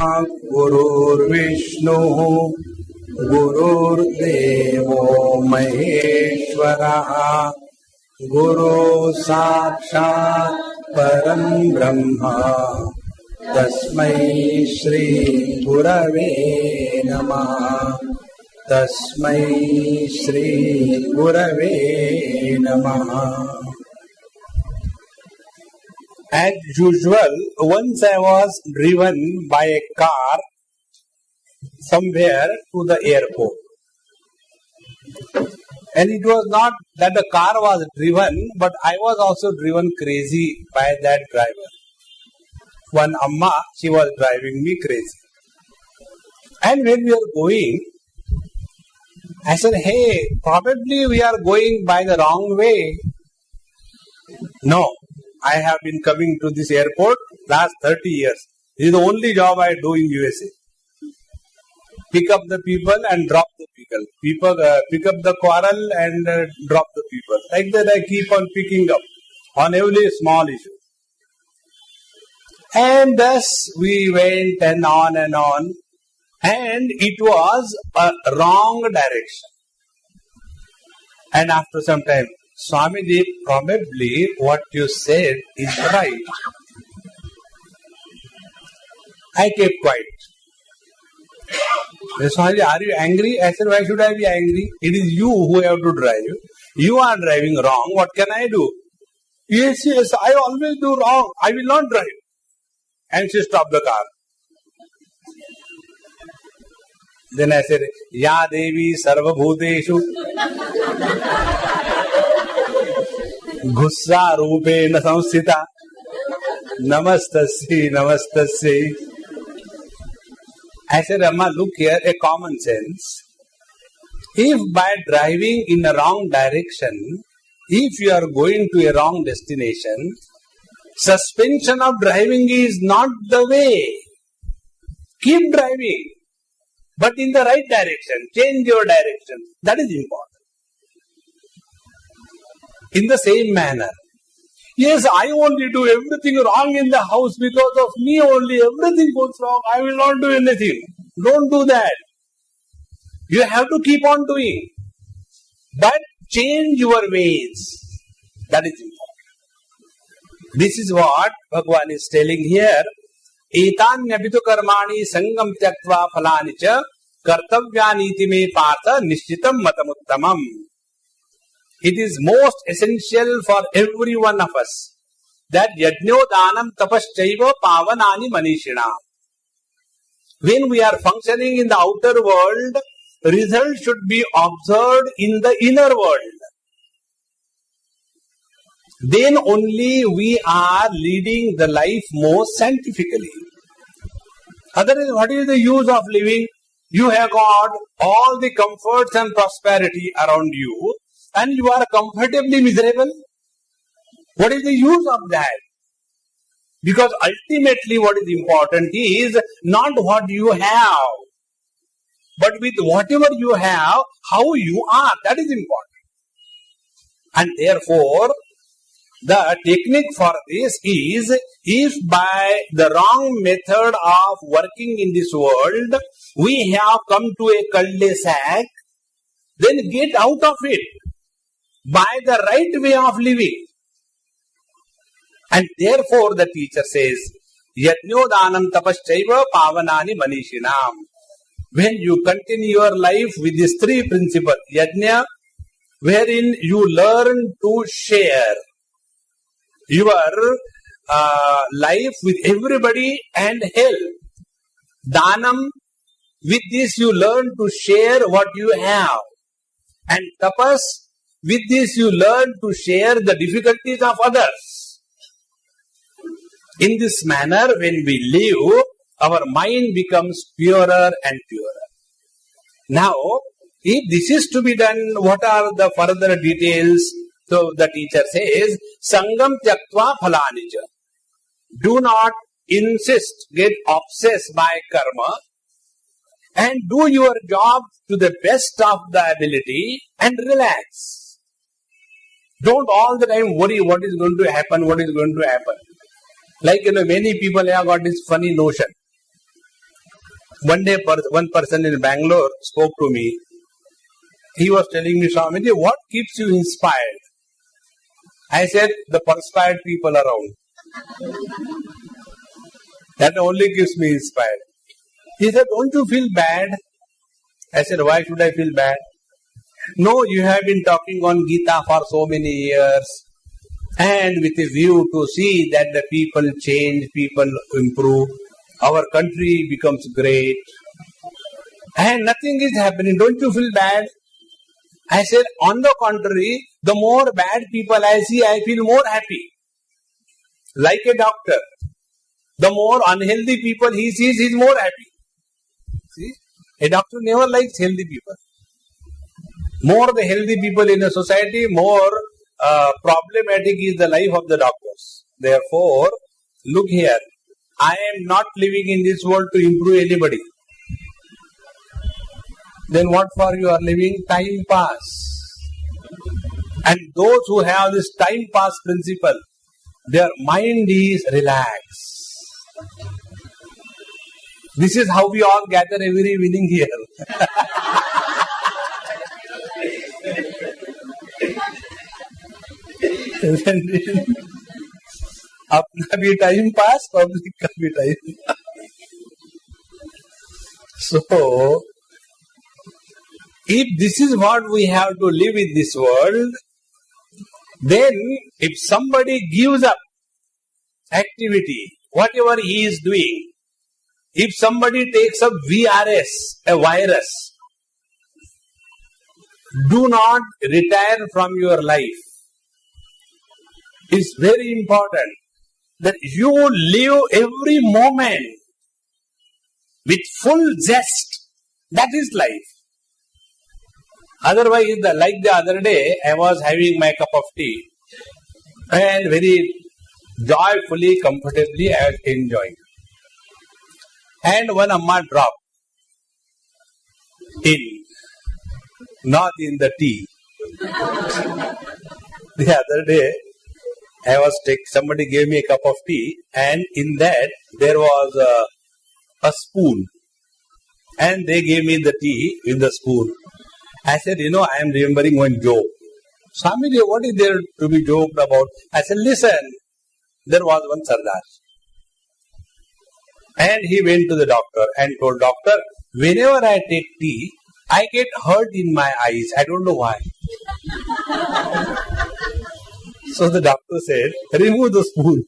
गुरुर्विष्णु गुरुर्देवो महेश्वरः गुरु साक्षात् परं ब्रह्म तस्मै श्री गुरवे नमः तस्मै श्री गुरवे नमः. As usual, once I was driven by a car somewhere to the airport. And it was not that the car was driven, but I was also driven crazy by that driver. One Amma, she was driving me crazy. And when we were going, I said, hey, probably we are going by the wrong way. No, I have been coming to this airport last 30 years. This is the only job I do in USA. Pick up the people and drop the people. Pick up the quarrel and drop the people. Like that I keep on picking up on every small issue. And thus we went and on and on. And it was a wrong direction. And after some time, Swamiji, probably what you said is right. I kept quiet. Swamiji, are you angry? I said, why should I be angry? It is you who have to drive. You are driving wrong. What can I do? Yes, I always do wrong. I will not drive. And she stopped the car. Then I said, Ya Devi Sarva Bhuteshu Gussa Rupena Samsthita Namastasya Namastasya. I said, Amma, look here, a common sense. If by driving in a wrong direction, if you are going to a wrong destination, suspension of driving is not the way. Keep driving, but in the right direction. Change your direction. That is important. In the same manner, yes, I only do everything wrong in the house because of me only. Everything goes wrong. I will not do anything. Don't do that. You have to keep on doing. But change your ways. That is important. This is what Bhagavad is telling here. Etanyapitu karmani sangam tyaktva phalani cha kartavyani me partha nishchitam matamuttamam. It is most essential for every one of us that yajno danam tapaschaiva pavanani manishinam. When we are functioning in the outer world, results should be observed in the inner world. Then only we are leading the life most scientifically. Otherwise, what is the use of living? You have got all the comforts and prosperity around you, and you are comfortably miserable. What is the use of that? Because ultimately what is important is not what you have, but with whatever you have, how you are. That is important. And therefore, the technique for this is, if by the wrong method of working in this world, we have come to a cul-de-sac, then get out of it by the right way of living. And therefore the teacher says, Yajno danam tapaschaiva pavanani manishinam. When you continue your life with these three principles, Yajna, wherein you learn to share your life with everybody and help. Danam, with this you learn to share what you have. And tapas, with this you learn to share the difficulties of others. In this manner, when we live, our mind becomes purer and purer. Now, if this is to be done, what are the further details? So the teacher says, Sangam tyaktva phalanicha. Do not insist, get obsessed by karma, and do your job to the best of the ability and relax. Don't all the time worry what is going to happen, what is going to happen. Like, many people have got this funny notion. One day, one person in Bangalore spoke to me. He was telling me, Swamiji, what keeps you inspired? I said, the perspired people around. That only keeps me inspired. He said, don't you feel bad? I said, why should I feel bad? No, you have been talking on Gita for so many years, and with a view to see that the people change, people improve, our country becomes great, and nothing is happening. Don't you feel bad? I said, on the contrary, the more bad people I see, I feel more happy. Like a doctor. The more unhealthy people he sees, he is more happy. See? A doctor never likes healthy people. More the healthy people in a society, more problematic is the life of the doctors. Therefore, look here, I am not living in this world to improve anybody. Then what for you are living? Time pass. And those who have this time pass principle, their mind is relaxed. This is how we all gather every evening here. अपना भी time pass, public का भी time pass. So, if this is what we have to live in this world, then if somebody gives up activity, whatever he is doing, if somebody takes up VRS, a virus, do not retire from your life. It's very important that you live every moment with full zest. That is life. Otherwise, like the other day, I was having my cup of tea and very joyfully, comfortably, I was enjoying. And one Amma dropped in, not in the tea. The other day, somebody gave me a cup of tea, and in that there was a spoon, and they gave me the tea in the spoon. I said, I am remembering one joke. Swamiji, what is there to be joked about? I said, listen, there was one Sardar. And he went to the doctor and told doctor, whenever I take tea, I get hurt in my eyes. I don't know why. So the doctor said, remove the spoon.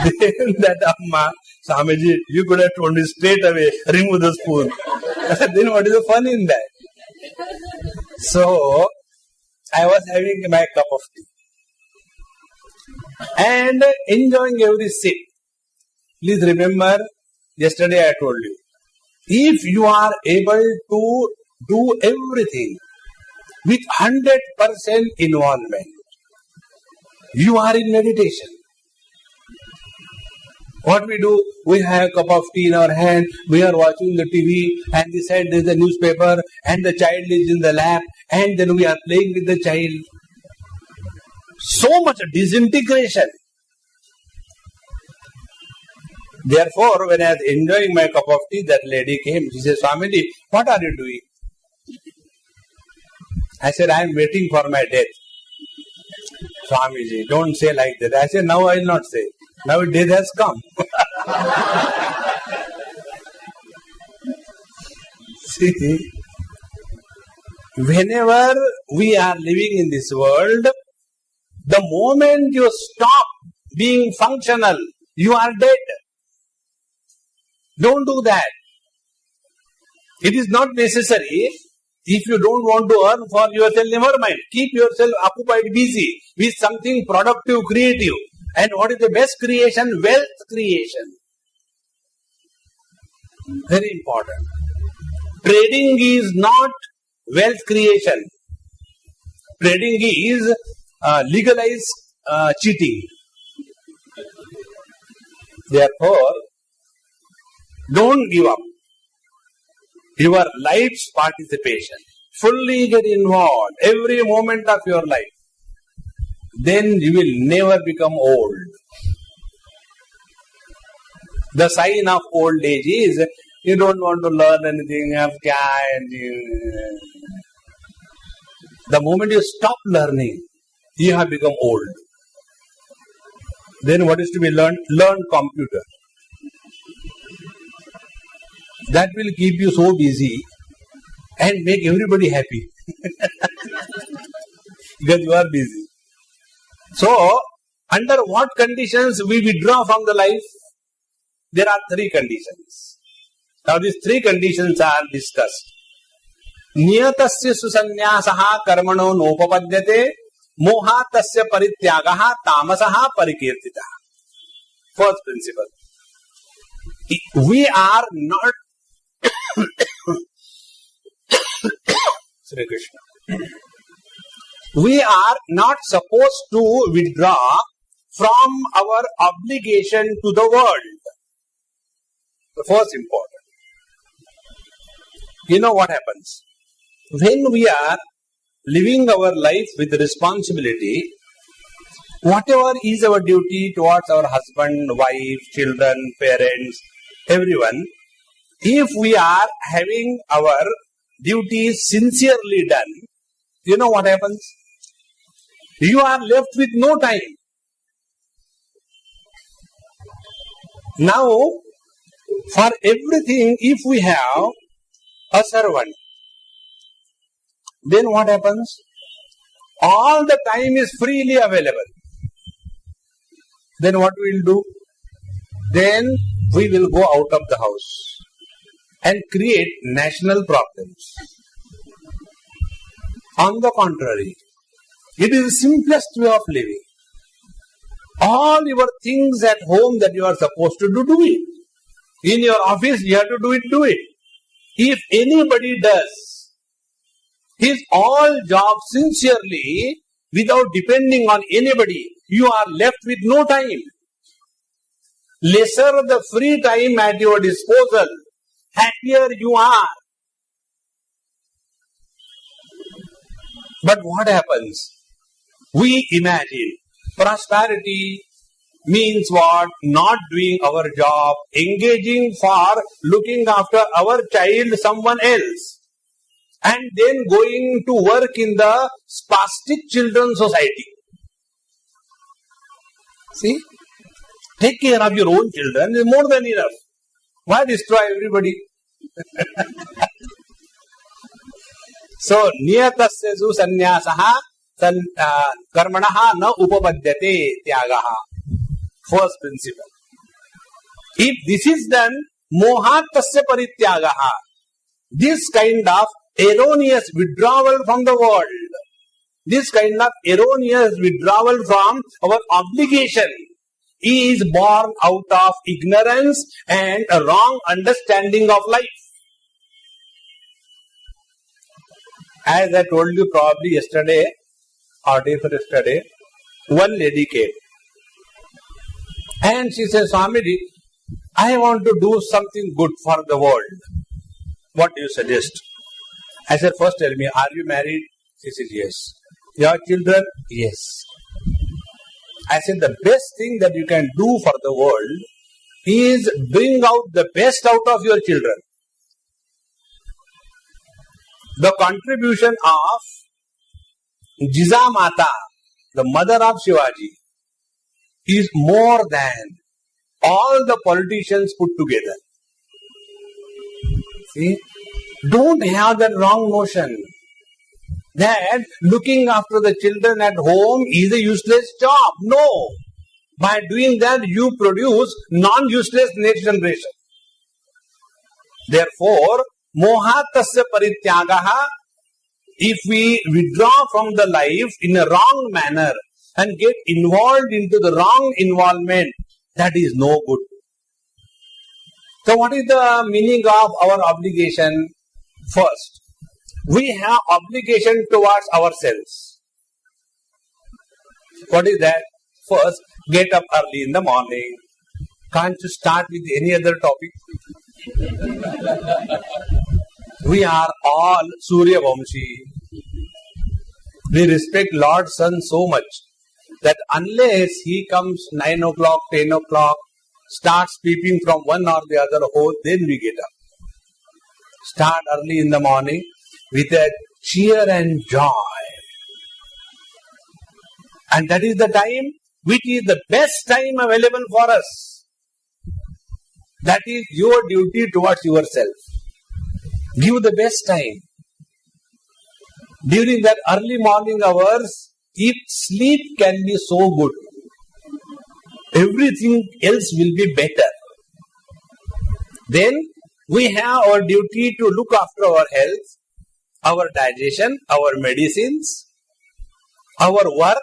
Then that Amma, Swamiji, you could have told me straight away, remove the spoon. Then what is the fun in that? So, I was having my cup of tea and enjoying every sip. Please remember, yesterday I told you, if you are able to do everything with 100% involvement, you are in meditation. What we do, we have a cup of tea in our hand, we are watching the TV, and this side there is a newspaper, and the child is in the lap, and then we are playing with the child. So much disintegration. Therefore, when I was enjoying my cup of tea, that lady came. She said, Swamiji, what are you doing? I said, I am waiting for my death. Swamiji, don't say like that. I said, now I will not say. Now death has come. See, whenever we are living in this world, the moment you stop being functional, you are dead. Don't do that. It is not necessary. If you don't want to earn for yourself, never mind. Keep yourself occupied, busy with something productive, creative. And what is the best creation? Wealth creation. Very important. Trading is not wealth creation. Trading is legalized cheating. Therefore, don't give up your life's participation. Fully get involved every moment of your life. then you will never become old. The sign of old age is you don't want to learn anything. The moment you stop learning, you have become old. Then what is to be learned? Learn computer. That will keep you so busy and make everybody happy. Because you are busy. So, under what conditions we withdraw from the life? There are three conditions. Now these three conditions are discussed. Niyatasya susanyasaha karmano nopapadyate mohatasya parityagaha tamasaha parikirtitaha. First principle. We are not Sri Krishna. We are not supposed to withdraw from our obligation to the world. The first important. You know what happens? When we are living our life with responsibility, whatever is our duty towards our husband, wife, children, parents, everyone, if we are having our duties sincerely done, you know what happens? You are left with no time. Now, for everything, if we have a servant, then what happens? All the time is freely available. Then what we will do? Then we will go out of the house and create national problems. On the contrary, it is the simplest way of living. All your things at home that you are supposed to do it. In your office, you have to do it. If anybody does his all job sincerely, without depending on anybody, you are left with no time. Lesser the free time at your disposal, happier you are. But what happens? We imagine prosperity means what? Not doing our job, engaging for looking after our child, someone else, and then going to work in the spastic children society. See? Take care of your own children is more than enough. Why destroy everybody? So, niyatasya su sanyasaha karmanaha na upapadyate tyagaha. First principle. If this is done, mohatasya parityagaha. This kind of erroneous withdrawal from the world, this kind of erroneous withdrawal from our obligation is born out of ignorance and a wrong understanding of life. As I told you probably yesterday or day for yesterday, one lady came and she said, Swamiji, I want to do something good for the world. What do you suggest? I said, first tell me, are you married? She said, yes. Your children? Yes. I said, the best thing that you can do for the world is bring out the best out of your children. The contribution of Jijamata, the mother of Shivaji, is more than all the politicians put together. See? Don't have that wrong notion that looking after the children at home is a useless job. No. By doing that, you produce non-useless next generation. Therefore, mohatasya parityagaha, if we withdraw from the life in a wrong manner and get involved into the wrong involvement, that is no good. So what is the meaning of our obligation? First, we have obligation towards ourselves. What is that? First, get up early in the morning. Can't you start with any other topic? We are all Surya Vamshi. We respect Lord Sun so much that unless he comes 9 o'clock, 10 o'clock, starts peeping from one or the other hole, then we get up. Start early in the morning with a cheer and joy. And that is the time which is the best time available for us. That is your duty towards yourself. Give the best time. During that early morning hours, if sleep can be so good, everything else will be better. Then we have our duty to look after our health, our digestion, our medicines, our work,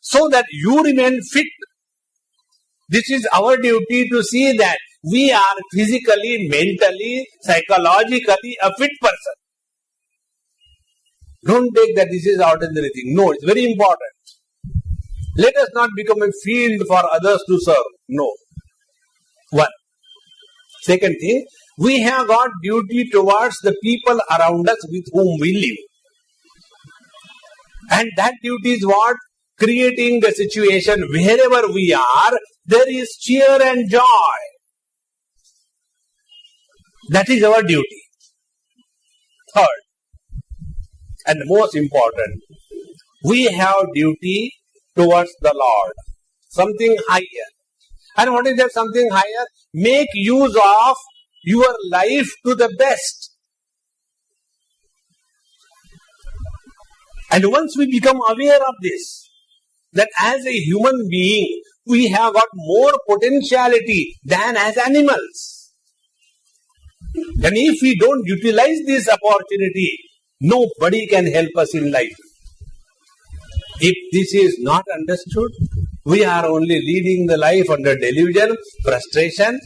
so that you remain fit. This is our duty to see that we are physically, mentally, psychologically a fit person. Don't take that this is ordinary thing. No, it's very important. Let us not become a field for others to serve. No. One. Second thing, we have got duty towards the people around us with whom we live. And that duty is what? Creating a situation wherever we are, there is cheer and joy. That is our duty. Third, and most important, we have duty towards the Lord. Something higher. And what is that something higher? Make use of your life to the best. And once we become aware of this, that as a human being, we have got more potentiality than as animals. And if we don't utilize this opportunity, nobody can help us in life. If this is not understood, we are only leading the life under delusion, frustration.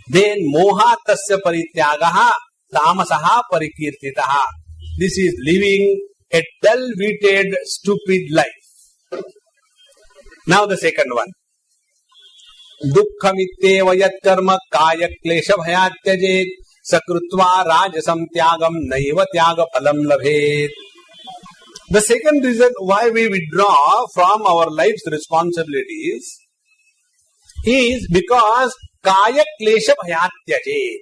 Then moha tasya parityagaha tamasaha parikirtitaha. This is living a dull-witted, stupid life. Now the second one. Dukkhamitteva yat karma kaya klesha bhayat tyajet sakrutva rajasam tyagam naiva tyaga phalam labhet. The second reason why we withdraw from our life's responsibilities is because kaya klesha bhayat tyajet.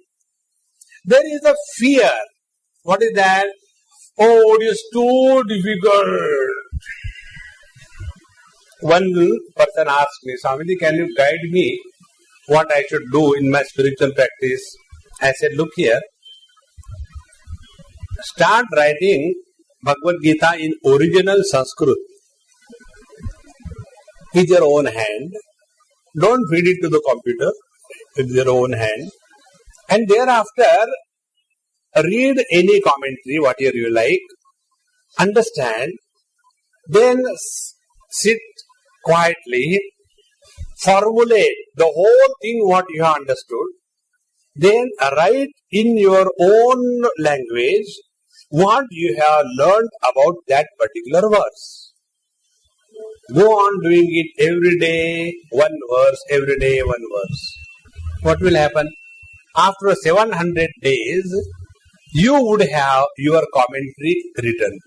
There is a fear. What is that? Oh, it is too difficult. One person asked me, Swamiji, can you guide me what I should do in my spiritual practice? I said, look here, start writing Bhagavad Gita in original Sanskrit with your own hand. Don't feed it to the computer, with your own hand. And thereafter, read any commentary, whatever you like, understand, then sit quietly, formulate the whole thing what you have understood, then write in your own language what you have learned about that particular verse. Go on doing it every day, one verse, every day, one verse. What will happen? After 700 days, you would have your commentary written.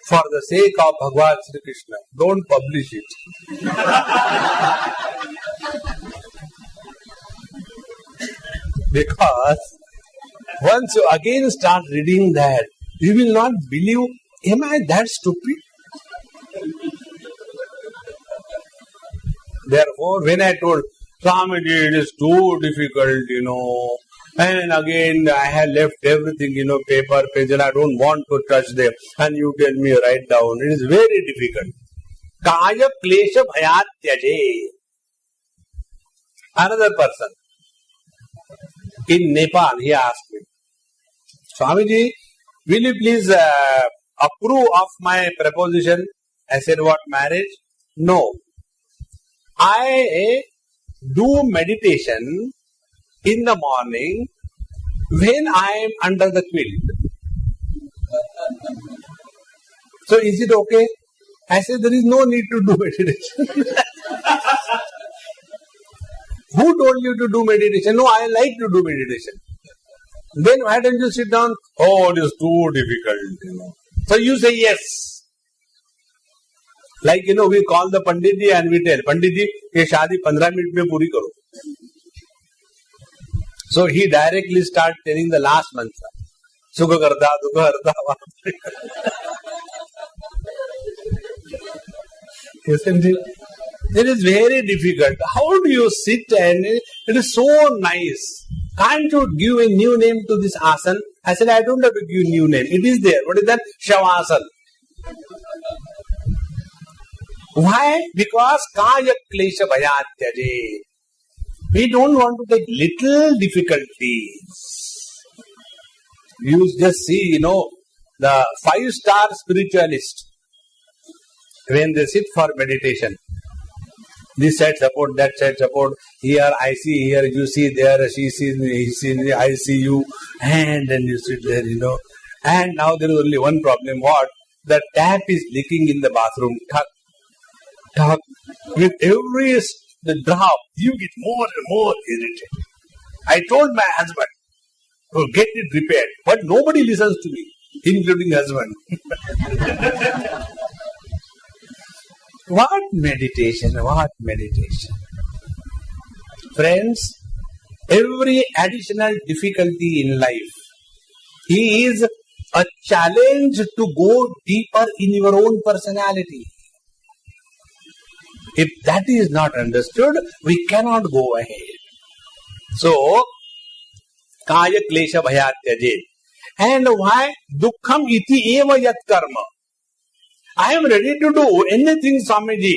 For the sake of Bhagavad Sri Krishna, don't publish it. Because once you again start reading that, you will not believe, am I that stupid? Therefore, when I told Swamiji, it is too difficult, and again I have left everything, paper, pencil, I don't want to touch them, and you tell me write down, it is very difficult. Kaya klesha bhayat tyaje. Another person in Nepal, he asked me, Swamiji, will you please approve of my proposition? I said, what, marriage? No. I do meditation in the morning when I am under the quilt. So is it okay? I said, there is no need to do meditation. Who told you to do meditation? No, I like to do meditation. Then why don't you sit down? Oh, it is too difficult. So you say yes. Like, we call the Panditji and we tell, Panditji, ye shaadi 15 minutes mein puri karo. So he directly starts telling the last mantra. Sukha karta, dukha harta. Isn't it? It is very difficult. How do you sit and it is so nice. Can't you give a new name to this asana? I said, I don't have to give a new name. It is there. What is that? Shavasana. Why? Because kaya klesha bhayatyaje. We don't want to take little difficulties. You just see, the 5-star spiritualist, when they sit for meditation, this side support, that side support, here I see, here you see, there she sees me, he sees me, I see you, and then you sit there, And now there is only one problem. What? The tap is leaking in the bathroom. Tuck, tuck. With every drop, you get more and more irritated. I told my husband to get it repaired, but nobody listens to me, including husband. What meditation? What meditation? Friends, every additional difficulty in life is a challenge to go deeper in your own personality. If that is not understood, we cannot go ahead. So, kaya klesha bhayatyaje. And why? Dukkham iti eva yat karma. I am ready to do anything, Swamiji.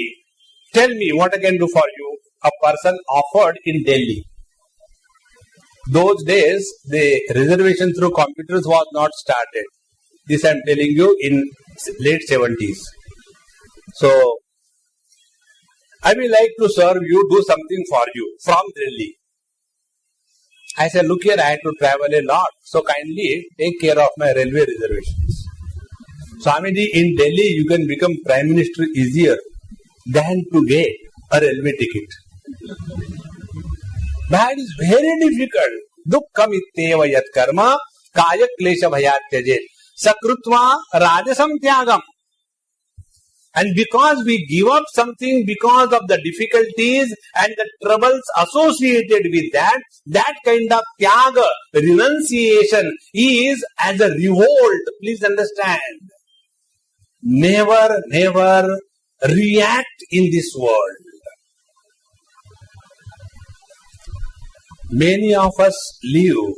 Tell me what I can do for you. A person offered in Delhi. Those days, the reservation through computers was not started. This I am telling you in late 70s. So, I will like to serve you, do something for you from Delhi. I said, look here, I had to travel a lot. So kindly take care of my railway reservations. Swamiji, in Delhi you can become Prime Minister easier than to get a railway ticket. That is very difficult. Dukkham itteva yat karma kaya klesha bhayatyaje sakrutva rajasam tyagam. And because we give up something because of the difficulties and the troubles associated with that, that kind of tyaga, renunciation is as a revolt. Please understand. Never, never react in this world. Many of us live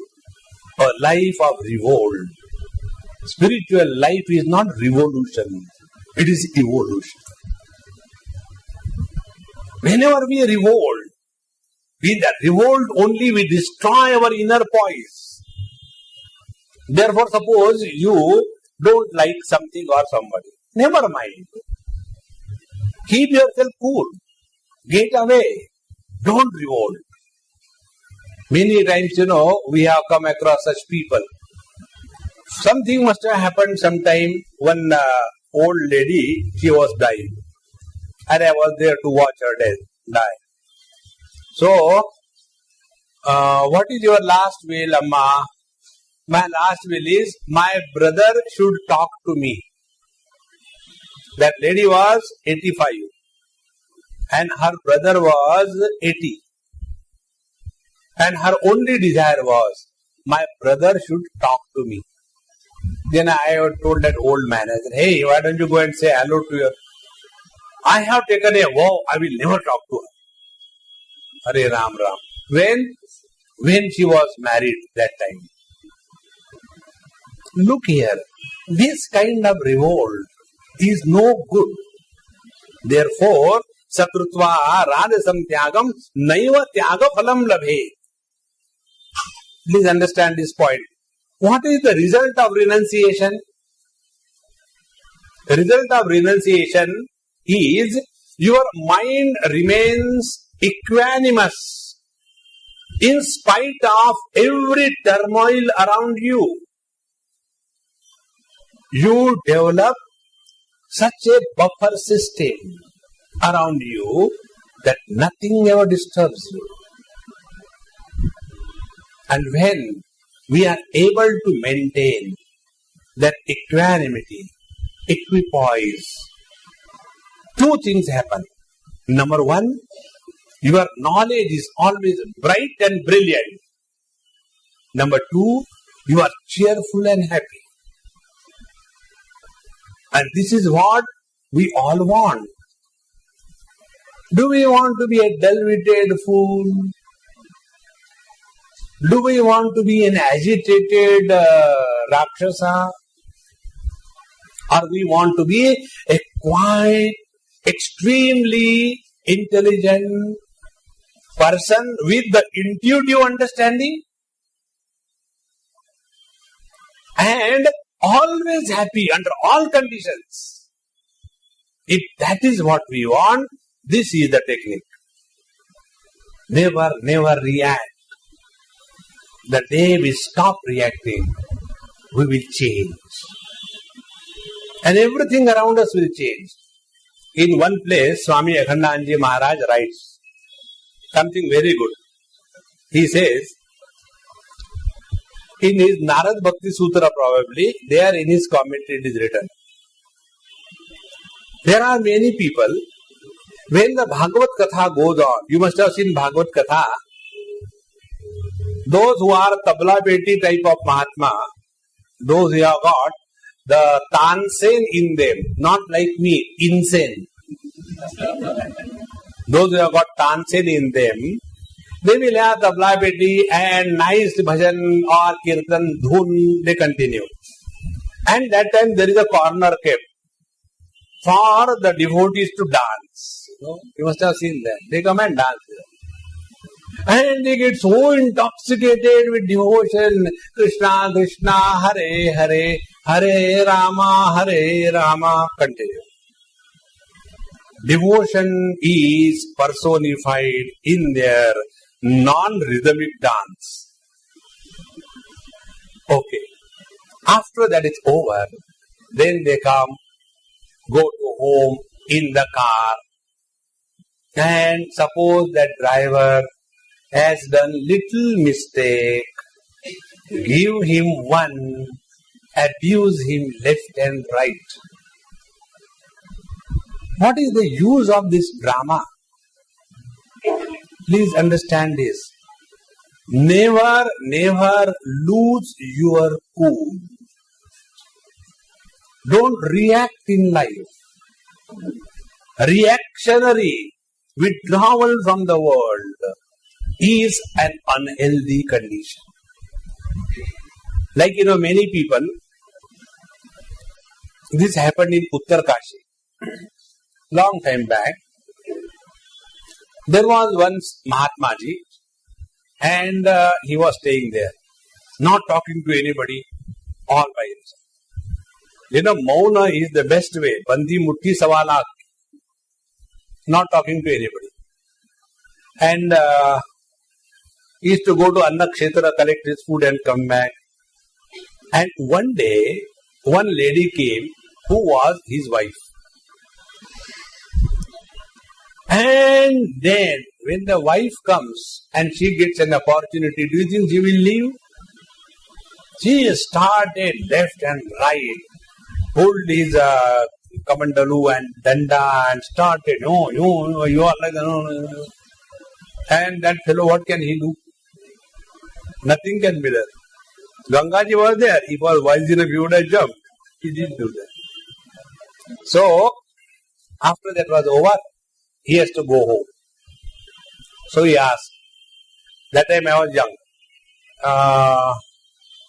a life of revolt. Spiritual life is not revolution. It is evolution. Whenever we revolt, in that revolt only we destroy our inner poise. Therefore, suppose you don't like something or somebody. Never mind. Keep yourself cool. Get away. Don't revolt. Many times, we have come across such people. Something must have happened sometime when old lady, she was dying. And I was there to watch her die. So, what is your last will, Amma? My last will is, my brother should talk to me. That lady was 85 and her brother was 80. And her only desire was, my brother should talk to me. Then I told that old man, I said, hey, why don't you go and say hello to her? I have taken a vow, I will never talk to her. Hare Ram Ram. When she was married that time. Look here, this kind of revolt is no good. Therefore, sakrutva radasam tyagam naiva tyaga phalam labhe. Please understand this point. What is the result of renunciation? The result of renunciation is your mind remains equanimous in spite of every turmoil around you. You develop such a buffer system around you that nothing ever disturbs you. And when we are able to maintain that equanimity, equipoise, to two things happen. Number one, your knowledge is always bright and brilliant. Number two, you are cheerful and happy. And this is what we all want. Do we want to be a dull-witted fool? Do we want to be an agitated Rakshasa? Or we want to be a quiet, extremely intelligent person with the intuitive understanding? And always happy under all conditions. If that is what we want, this is the technique. Never react. The day we stop reacting, we will change. And everything around us will change. In one place, Swami Akhandanji Maharaj writes something very good. He says, in his Narad Bhakti Sutra probably, there in his commentary it is written, there are many people, when the Bhagavad Katha goes on, you must have seen Bhagavad Katha, those who are tabla beti type of Mahatma, those who have got the tansen in them, not like me, insane. Those who have got tansen in them, they will have tabla beti and nice bhajan or kirtan dhun, they continue. And that time there is a corner kept for the devotees to dance. You must have seen that. They come and dance there. And they get so intoxicated with devotion. Krishna, Krishna, Hare, Hare, Hare Rama, continue. Devotion is personified in their non-rhythmic dance. Okay. After that it's over, then they come, go to home in the car, and suppose that driver has done little mistake, give him one, abuse him left and right. What is the use of this drama? Please understand this. Never lose your cool. Don't react in life. Reactionary withdrawal from the world is an unhealthy condition. Like, many people, this happened in Uttar Kashi. Long time back, there was once Mahatma Ji, and he was staying there, not talking to anybody, all by himself. Mauna is the best way. Bandi mutti savalak. Not talking to anybody. And he used to go to Anna Kshetra, collect his food and come back. And one day, one lady came who was his wife. And then, when the wife comes and she gets an opportunity, do you think she will leave? She started left and right, pulled his kamandalu and danda and started, no, you are like, no. And that fellow, what can he do? Nothing can be there. Gangaji was there. If he was wise enough, he would have jumped. He didn't do that. So, after that was over, he has to go home. So he asked, that time I was young,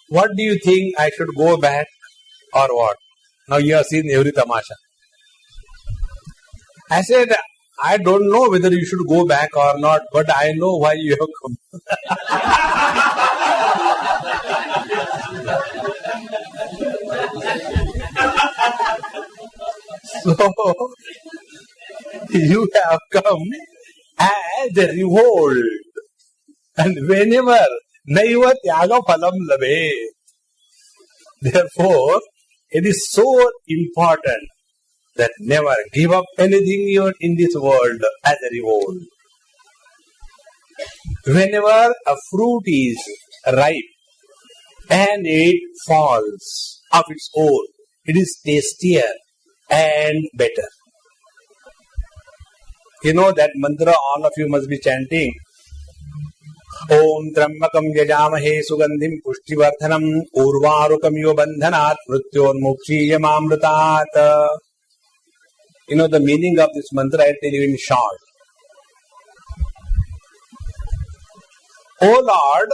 what do you think, I should go back or what? Now you have seen every tamasha. I said, I don't know whether you should go back or not, but I know why you have come. So, you have come as a revolt. And whenever naiva tyaga phalam labhe. Therefore, it is so important that never give up anything in this world as a revolt. Whenever a fruit is ripe and it falls of its own, it is tastier and better. You know that mantra all of you must be chanting. Om Trambakam Yajamahe Sugandhim Pushtivardhanam Urvarukam Yobandhanat Mrityormukshiyamamrutat. You know the meaning of this mantra, I tell you in short. O Lord,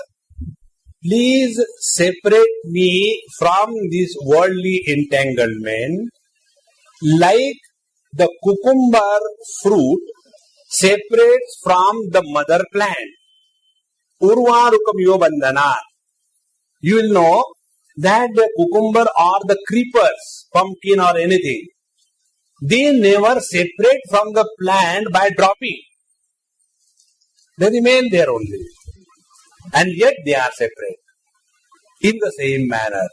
please separate me from this worldly entanglement like the cucumber fruit separates from the mother plant. Urvarukam yobandhanat. You will know that the cucumber or the creepers, pumpkin or anything, they never separate from the plant by dropping. They remain there only. And yet they are separate. In the same manner,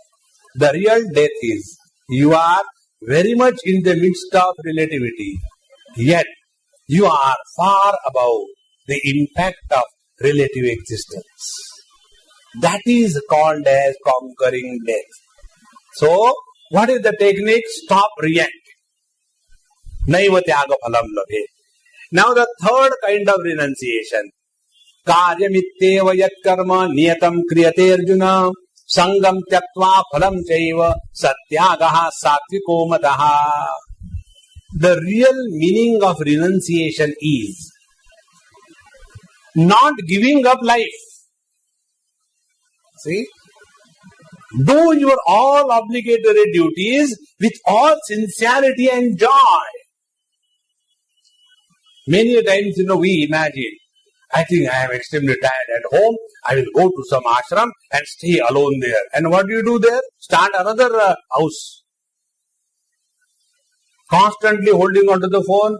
the real death is, you are very much in the midst of relativity, yet you are far above the impact of relative existence. That is called as conquering death. So, what is the technique? Stop reacting. Naiva tyaga phalam labhe. Now the third kind of renunciation. Karyamitteva yat karma niyatam kriyate arjuna sangam tyaktva phalam chaiva satyagaha satviko mataha. The real meaning of renunciation is not giving up life. See? Do your all obligatory duties with all sincerity and joy. Many times, we imagine, I think I am extremely tired at home, I will go to some ashram and stay alone there. And what do you do there? Start another house. Constantly holding onto the phone.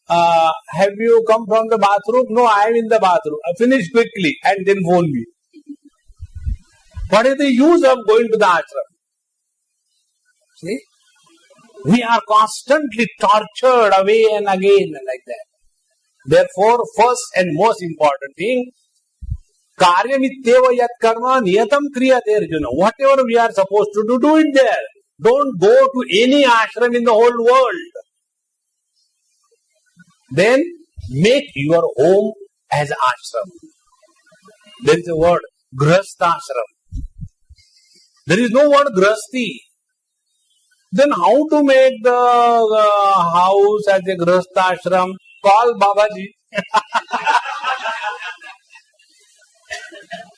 Have you come from the bathroom? No, I am in the bathroom. Finish quickly and then phone me. What is the use of going to the ashram? See? We are constantly tortured away and again like that. Therefore, first and most important thing, karyamitteva yat karma niyatam kriyate arjuna. Whatever we are supposed to do, do it there. Don't go to any ashram in the whole world. Then make your home as ashram. There is a word, grahasthashram. There is no word grahasti. Then how to make the house as a grahasthashram? Call Babaji.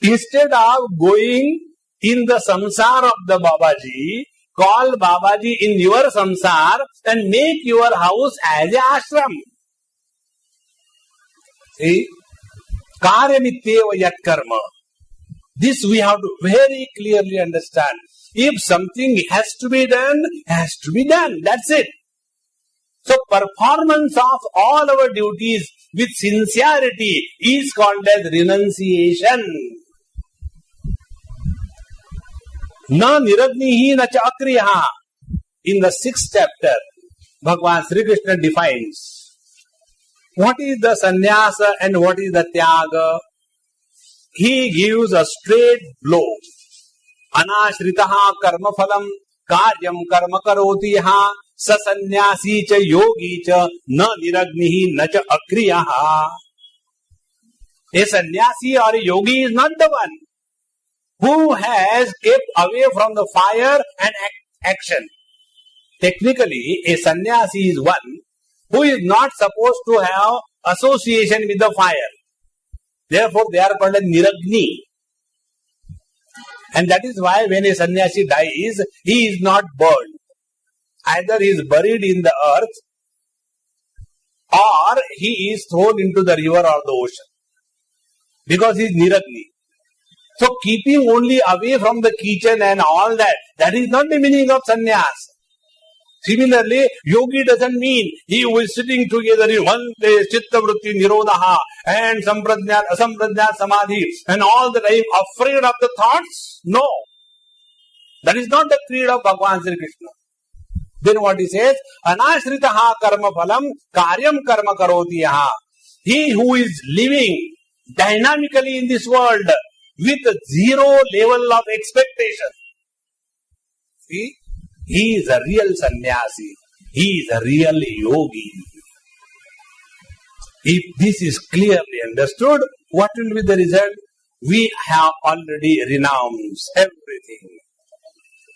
Instead of going in the samsar of the Babaji, call Babaji in your samsar and make your house as a ashram. See? Karyamitteva yat karma. This we have to very clearly understand. If something has to be done, has to be done. That's it. So performance of all our duties with sincerity is called as renunciation. Na niragnihi na cha akriyaha. In the 6th chapter, Bhagavan Sri Krishna defines what is the sannyasa and what is the tyaga. He gives a straight blow. Anashritaha karma phalam karyam karma karoti yaha sa sannyasi cha yogi cha na niragnihi na cha akriyaha. A sannyasi or a yogi is not the one who has kept away from the fire and action. Technically, a sannyasi is one who is not supposed to have association with the fire. Therefore, they are called as niragni. And that is why when a sannyasi dies, he is not burned. Either he is buried in the earth or he is thrown into the river or the ocean. Because he is niragni. So keeping only away from the kitchen and all that, that is not the meaning of sannyas. Similarly, yogi doesn't mean he who is sitting together in one place, chitta vritti nirodha and sampradnyat, asampradnyat samadhi and all the time afraid of the thoughts. No. That is not the creed of Bhagavan Sri Krishna. Then what he says, anashritaha karma phalam karyam karma karoti yaha. He who is living dynamically in this world with zero level of expectation. See? He is a real sannyasi. He is a real yogi. If this is clearly understood, what will be the result? We have already renounced everything.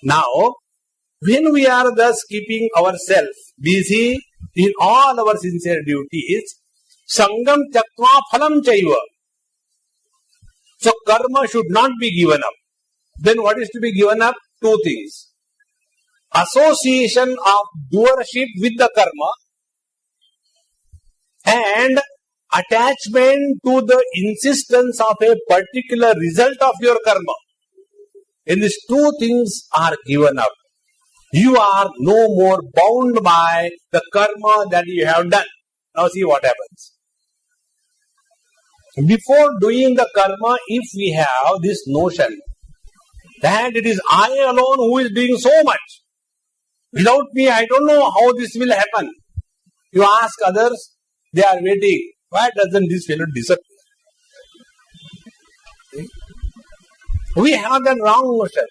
Now, when we are thus keeping ourselves busy in all our sincere duties, Sangam Tyaktva Phalam Chaiva. So karma should not be given up. Then what is to be given up? Two things. Association of doership with the karma and attachment to the insistence of a particular result of your karma. And these two things are given up. You are no more bound by the karma that you have done. Now see what happens. Before doing the karma, if we have this notion that it is I alone who is doing so much, without me I don't know how this will happen. You ask others, they are waiting. Why doesn't this fellow disappear? See? We have that wrong notion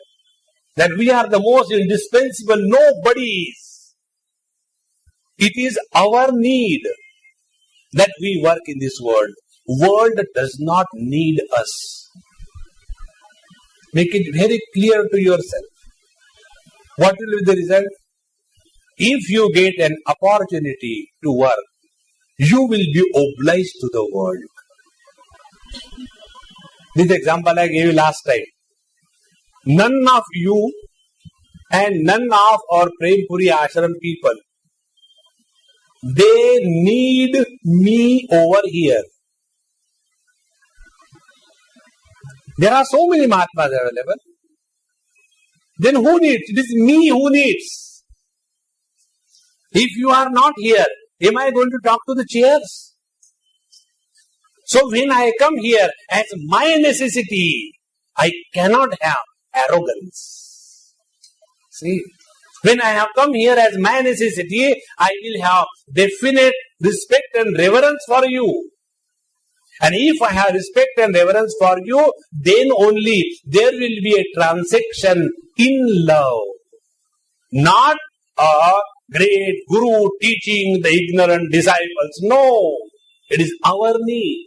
that we are the most indispensable nobodies. It is our need that we work in this world. World does not need us. Make it very clear to yourself. What will be the result? If you get an opportunity to work, you will be obliged to the world. This example I gave you last time. None of you and none of our Prempuri Ashram people, they need me over here. There are so many Mahatmas available. Then who needs? It is me who needs. If you are not here, am I going to talk to the chairs? So when I come here as my necessity, I cannot have arrogance. See, when I have come here as my necessity, I will have definite respect and reverence for you. And if I have respect and reverence for you, then only there will be a transaction in love. Not a great guru teaching the ignorant disciples. No, it is our need.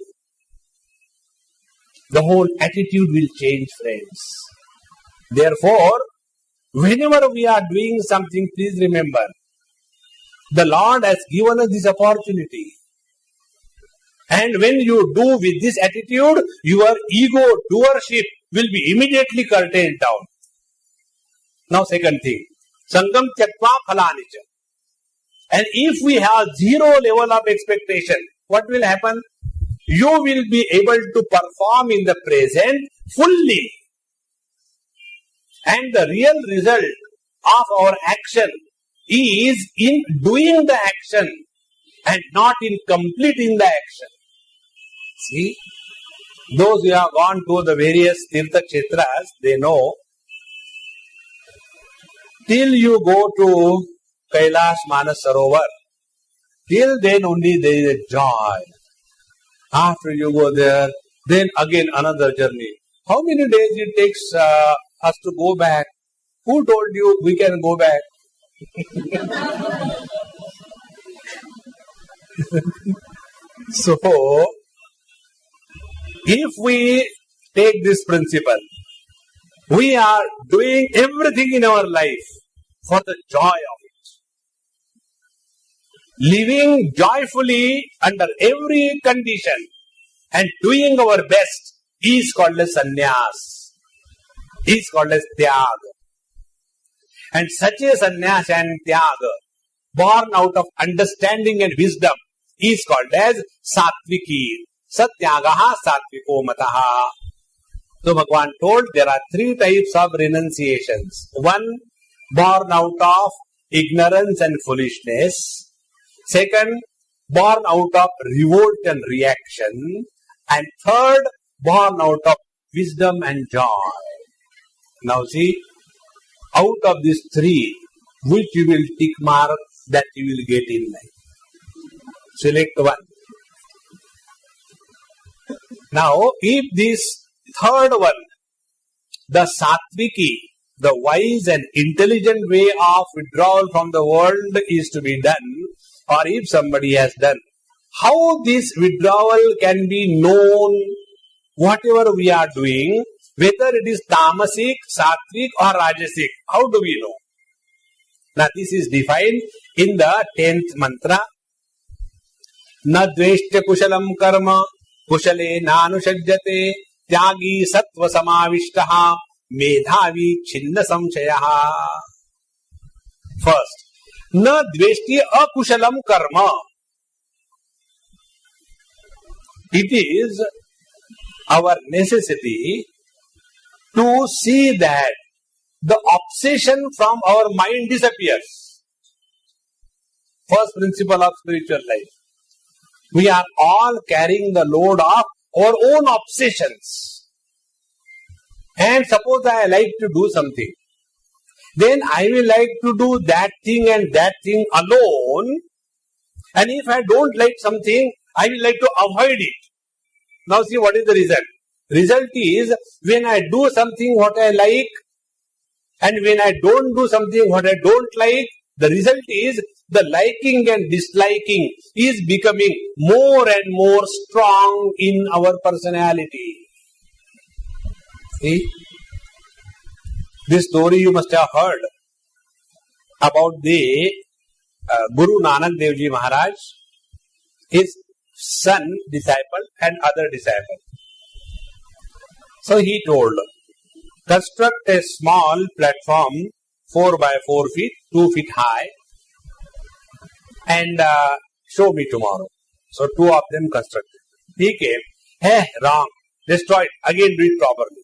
The whole attitude will change, friends. Therefore, whenever we are doing something, please remember, the Lord has given us this opportunity. And when you do with this attitude, your ego doership will be immediately curtailed down. Now second thing, Sangam Tyaktva Phalanicha. And if we have zero level of expectation, what will happen? You will be able to perform in the present fully. And the real result of our action is in doing the action and not in completing the action. See, those who have gone to the various Tirtha Kshetras, they know, till you go to Kailash Manas Sarovar, till then only there is a joy. After you go there, then again another journey. How many days it takes us to go back? Who told you we can go back? So, if we take this principle, we are doing everything in our life for the joy of it. Living joyfully under every condition and doing our best is called as sannyas, is called as tyaga. And such a sannyas and tyaga, born out of understanding and wisdom, is called as satviki. Satyagaha satviko mataha. So Bhagavan told there are three types of renunciations. One, born out of ignorance and foolishness. Second, born out of revolt and reaction. And third, born out of wisdom and joy. Now see, out of these three, which you will tick mark that you will get in life. Select one. Now, if this third one, the satviki, the wise and intelligent way of withdrawal from the world is to be done, or if somebody has done, how this withdrawal can be known, whatever we are doing, whether it is tamasic, sattvic or rajasic, how do we know? Now this is defined in the 10th mantra. Na dveshtya kushalam karma, kushale nanushajyate, tyagi sattva samavishtaha, medhavi chinna samchayaha. First, na dveshti akushalam karma. It is our necessity to see that the obsession from our mind disappears. First principle of spiritual life. We are all carrying the load of our own obsessions. And suppose I like to do something. Then I will like to do that thing and that thing alone. And if I don't like something, I will like to avoid it. Now see what is the result. Result is when I do something what I like and when I don't do something what I don't like, the result is the liking and disliking is becoming more and more strong in our personality. See? This story you must have heard about the Guru Nanak Dev Ji Maharaj, his son, disciple and other disciple. So he told, construct a small platform 4 by 4 feet, 2 feet high and show me tomorrow. So 2 of them constructed. He came, hey, wrong, destroy it, again do it properly.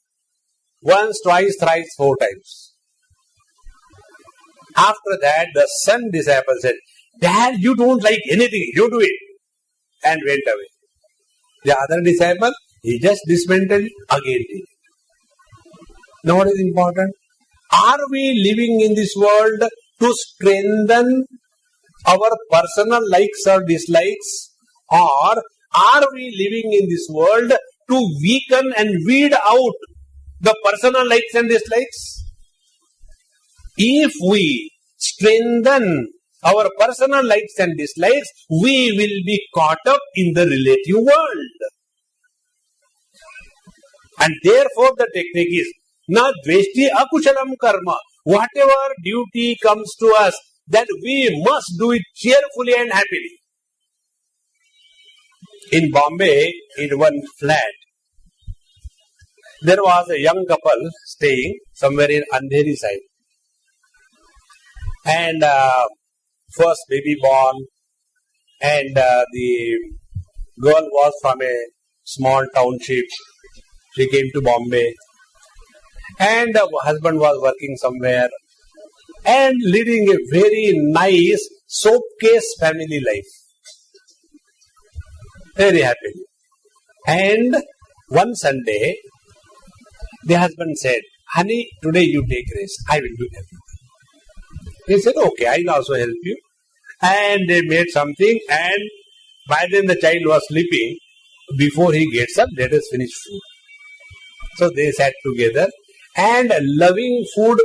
Once, twice, thrice, 4 times. After that, the son disciple said, Dad, you don't like anything, you do it. And went away. The other disciple, he just dismantled it, again did it. Now what is important? Are we living in this world to strengthen our personal likes or dislikes? Or are we living in this world to weaken and weed out the personal likes and dislikes? If we strengthen our personal likes and dislikes, we will be caught up in the relative world. And therefore the technique is, na dveshti akushalam karma. Whatever duty comes to us, that we must do it cheerfully and happily. In Bombay, in one flat, there was a young couple staying somewhere in Andheri side. And first baby born, and the girl was from a small township. She came to Bombay, and the husband was working somewhere and leading a very nice soapcase family life. Very happily. And one Sunday, the husband said, honey, today you take rest. I will do everything. He said, okay, I will also help you. And they made something, and by then the child was sleeping. Before he gets up, let us finish food. So they sat together, and a loving food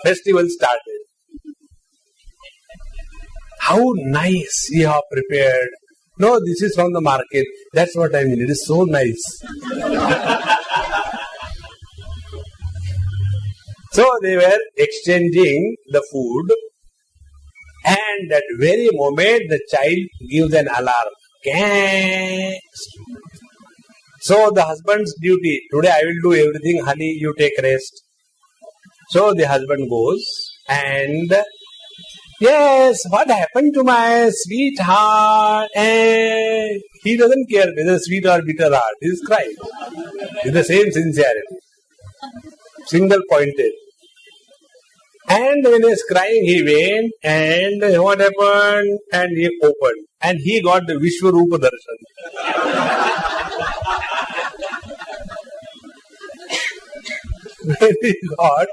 festival started. How nice you have prepared. No, this is from the market. That's what I mean. It is so nice. So they were exchanging the food, and at very moment the child gives an alarm. So the husband's duty, today I will do everything, honey, you take rest. So the husband goes and, yes, what happened to my sweetheart? And he doesn't care whether sweet or bitter heart, he is crying. With the same sincerity. Single pointed. And when he is crying, he went, and what happened? And he opened. And he got the Vishwarupa Darshan. When he got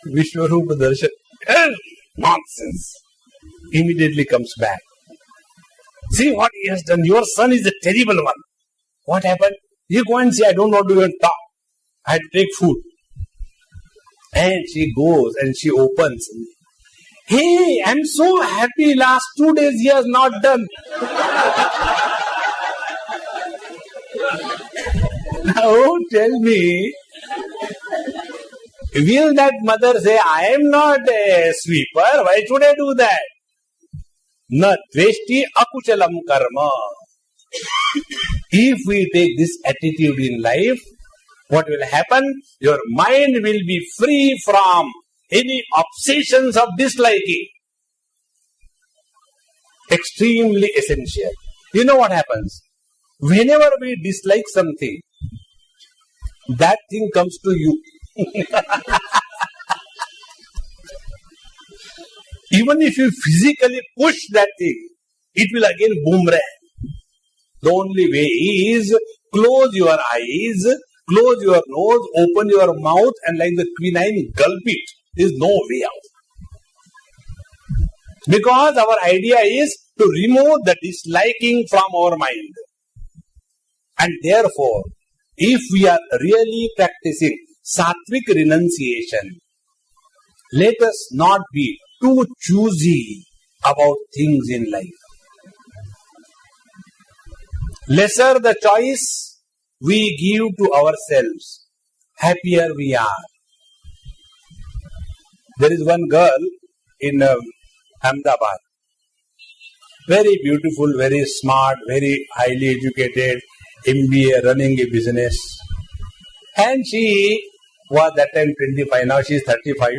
Vishwarupa Darshan, nonsense. Immediately comes back. See what he has done. Your son is a terrible one. What happened? You go and see, I don't want to even talk. I had to take food. And she goes and she opens. Hey, I'm so happy last 2 days he has not done. Now tell me, will that mother say, I am not a sweeper, why should I do that? Na dveshti akuchalam karma. If we take this attitude in life, what will happen? Your mind will be free from any obsessions of disliking. Extremely essential. You know what happens? Whenever we dislike something, that thing comes to you. Even if you physically push that thing, it will again boomerang. The only way is close your eyes, close your nose, open your mouth, and like the quinine, gulp it. There is no way out. Because our idea is to remove the disliking from our mind. And therefore, if we are really practicing sattvic renunciation, let us not be too choosy about things in life. Lesser the choice we give to ourselves, happier we are. There is one girl in Ahmedabad, very beautiful, very smart, very highly educated, MBA, running a business. And she was that time 25, now she is 35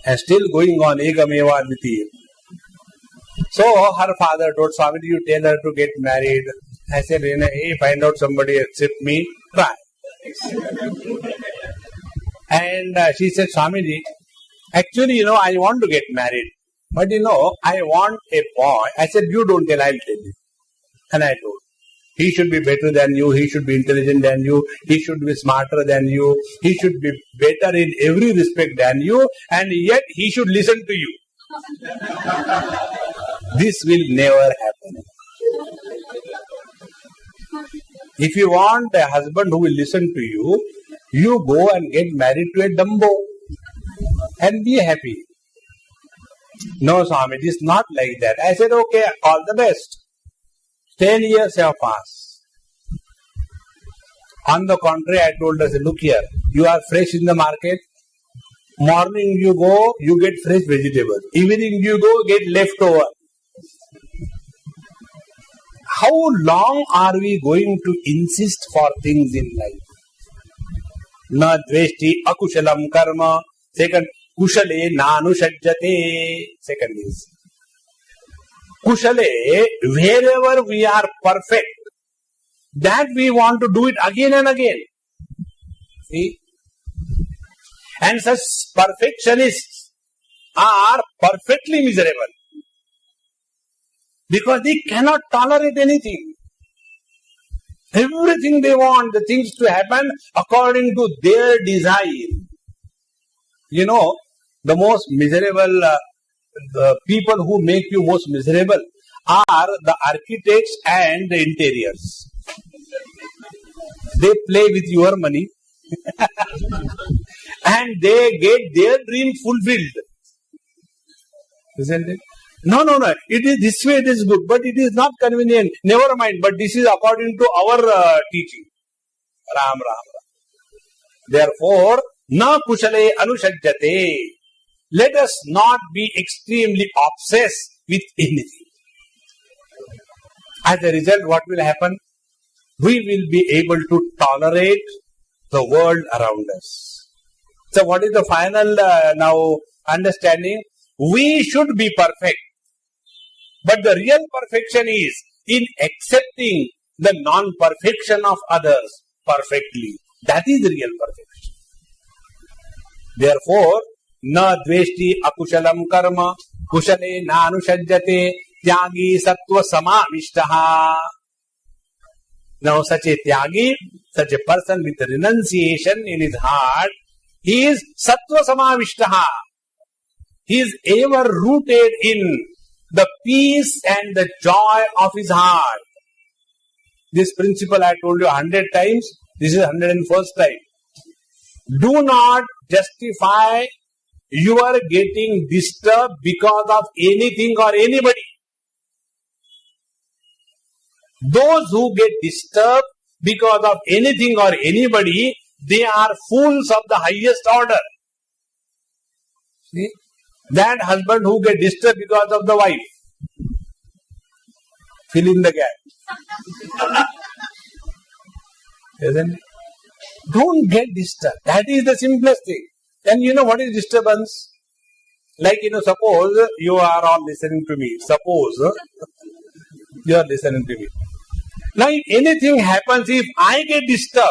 and still going on Ekameva Advitiya. So her father told Swami, you tell her to get married. I said, hey, find out somebody accept me, try. And she said, Swamiji, actually, I want to get married. But I want a boy. I said, you don't tell, I'll tell you. And I told, he should be better than you, he should be intelligent than you, he should be smarter than you, he should be better in every respect than you, and yet he should listen to you. This will never happen. If you want a husband who will listen to you, you go and get married to a Dumbo and be happy. No, Swami, it is not like that. I said, okay, all the best. 10 years have passed. On the contrary, I told her, look here, you are fresh in the market. Morning you go, you get fresh vegetables. Evening you go, get leftover. How long are we going to insist for things in life? Na dveshti akushalam karma. Second, kushale nanushajjate. Second is, kushale, wherever we are perfect, that we want to do it again and again. See? And such perfectionists are perfectly miserable. Because they cannot tolerate anything. Everything they want, the things to happen according to their desire. The most miserable, the people who make you most miserable are the architects and the interiors. They play with your money and they get their dream fulfilled. Isn't it? No. It is this way, it is good, but it is not convenient. Never mind, but this is according to our teaching. Ram. Therefore, na kushale anushajjate. Let us not be extremely obsessed with anything. As a result, what will happen? We will be able to tolerate the world around us. So what is the final now understanding? We should be perfect. But the real perfection is in accepting the non-perfection of others perfectly. That is the real perfection. Therefore, na dveshti akushalam karma, kushale na anushajjate, tyagi sattva samavishtaha. Now such a tyagi, such a person with renunciation in his heart, he is sattva samavishtaha. He is ever rooted in the peace and the joy of his heart. This principle I told you 100 times, this is 101st time. Do not justify you are getting disturbed because of anything or anybody. Those who get disturbed because of anything or anybody, they are fools of the highest order. See? That husband who get disturbed because of the wife. Fill in the gap. Isn't it? Don't get disturbed. That is the simplest thing. And you know what is disturbance? Like, suppose you are all listening to me. Suppose you are listening to me. Now, if anything happens, if I get disturbed,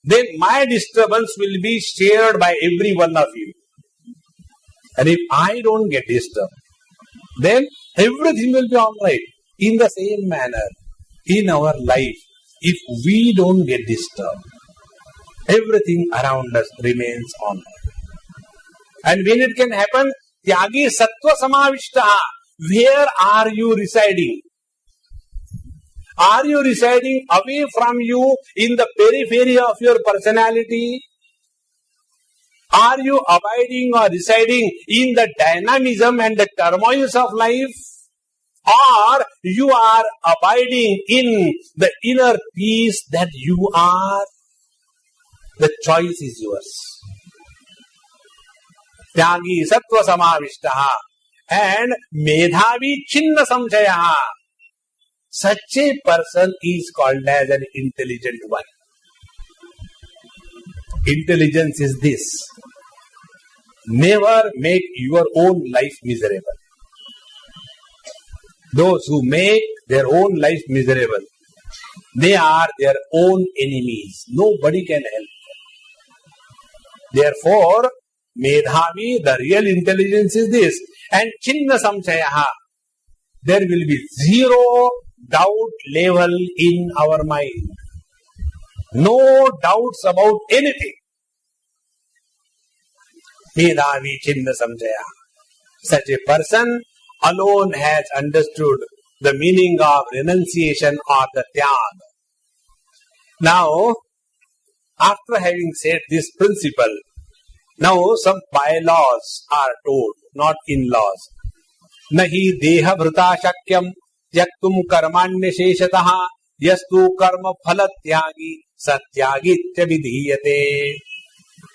then my disturbance will be shared by every one of you. And if I don't get disturbed, then everything will be all right. In the same manner, in our life, if we don't get disturbed, everything around us remains all right. And when it can happen, Tyagi Sattva Samavishtaha, where are you residing? Are you residing away from you in the periphery of your personality? Are you abiding or residing in the dynamism and the turmoils of life? Or you are abiding in the inner peace that you are? The choice is yours. Tyagi Sattva Samavishtaha and Medhavi Chinna Samshayaha. Such a person is called as an intelligent one. Intelligence is this. Never make your own life miserable. Those who make their own life miserable, they are their own enemies. Nobody can help them. Therefore, Medhavi, the real intelligence is this. And Chinna Samshayaha, there will be zero doubt level in our mind. No doubts about anything. Medhavi Chinna Samjaya. Such a person alone has understood the meaning of renunciation or the tyag. Now, after having said this principle, now some bylaws are told, not in-laws. Nahi deha bhrita shakyam yaktum karmanya sheshataha yastu karma phala tyagi satyagitya vidhiyate.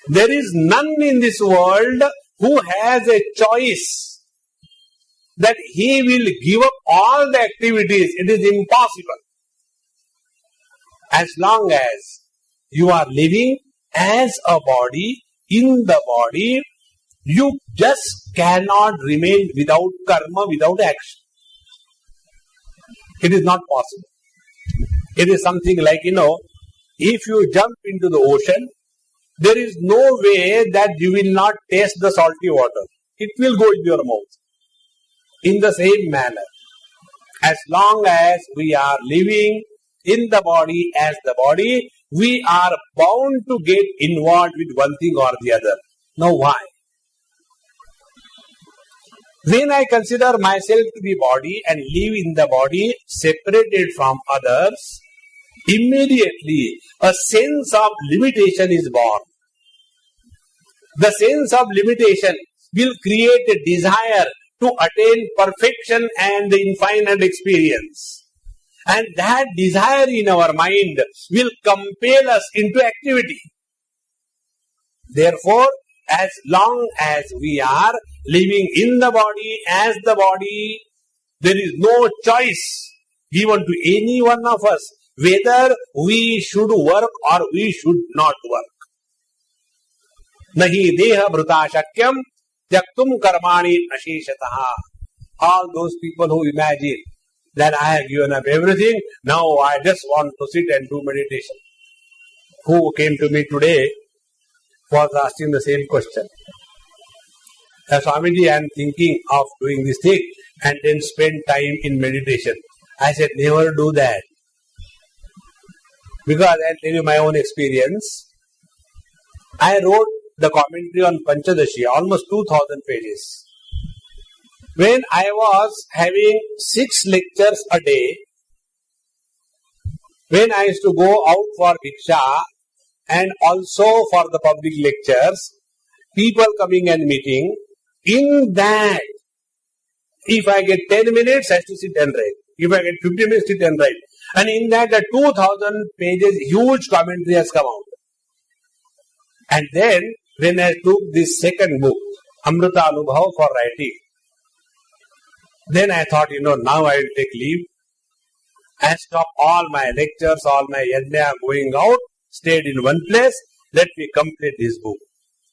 There is none in this world who has a choice that he will give up all the activities. It is impossible. As long as you are living as a body, in the body, you just cannot remain without karma, without action. It is not possible. It is something like, if you jump into the ocean, there is no way that you will not taste the salty water. It will go in your mouth. In the same manner, as long as we are living in the body as the body, we are bound to get involved with one thing or the other. Now why? When I consider myself to be body and live in the body separated from others, immediately a sense of limitation is born. The sense of limitation will create a desire to attain perfection and the infinite experience. And that desire in our mind will compel us into activity. Therefore, as long as we are living in the body as the body, there is no choice given to any one of us whether we should work or we should not work. Nahi deha bhrita shakyam yaktum karmani asheshataha. All those people who imagine that I have given up everything, now I just want to sit and do meditation. Who came to me today was asking the same question. Swamiji, I am thinking of doing this thing and then spend time in meditation. I said, never do that. Because I'll tell you my own experience. I wrote the commentary on Panchadashi, almost 2000 pages. When I was having 6 lectures a day, when I used to go out for Bhiksha and also for the public lectures, people coming and meeting. In that, if I get 10 minutes, I have to sit and write. If I get 50 minutes, sit and write. And in that, the 2000 pages, huge commentary has come out. And then, when I took this second book, Amrita Anubhav for writing, then I thought, now I will take leave. I stopped all my lectures, all my yajna going out, stayed in one place, let me complete this book.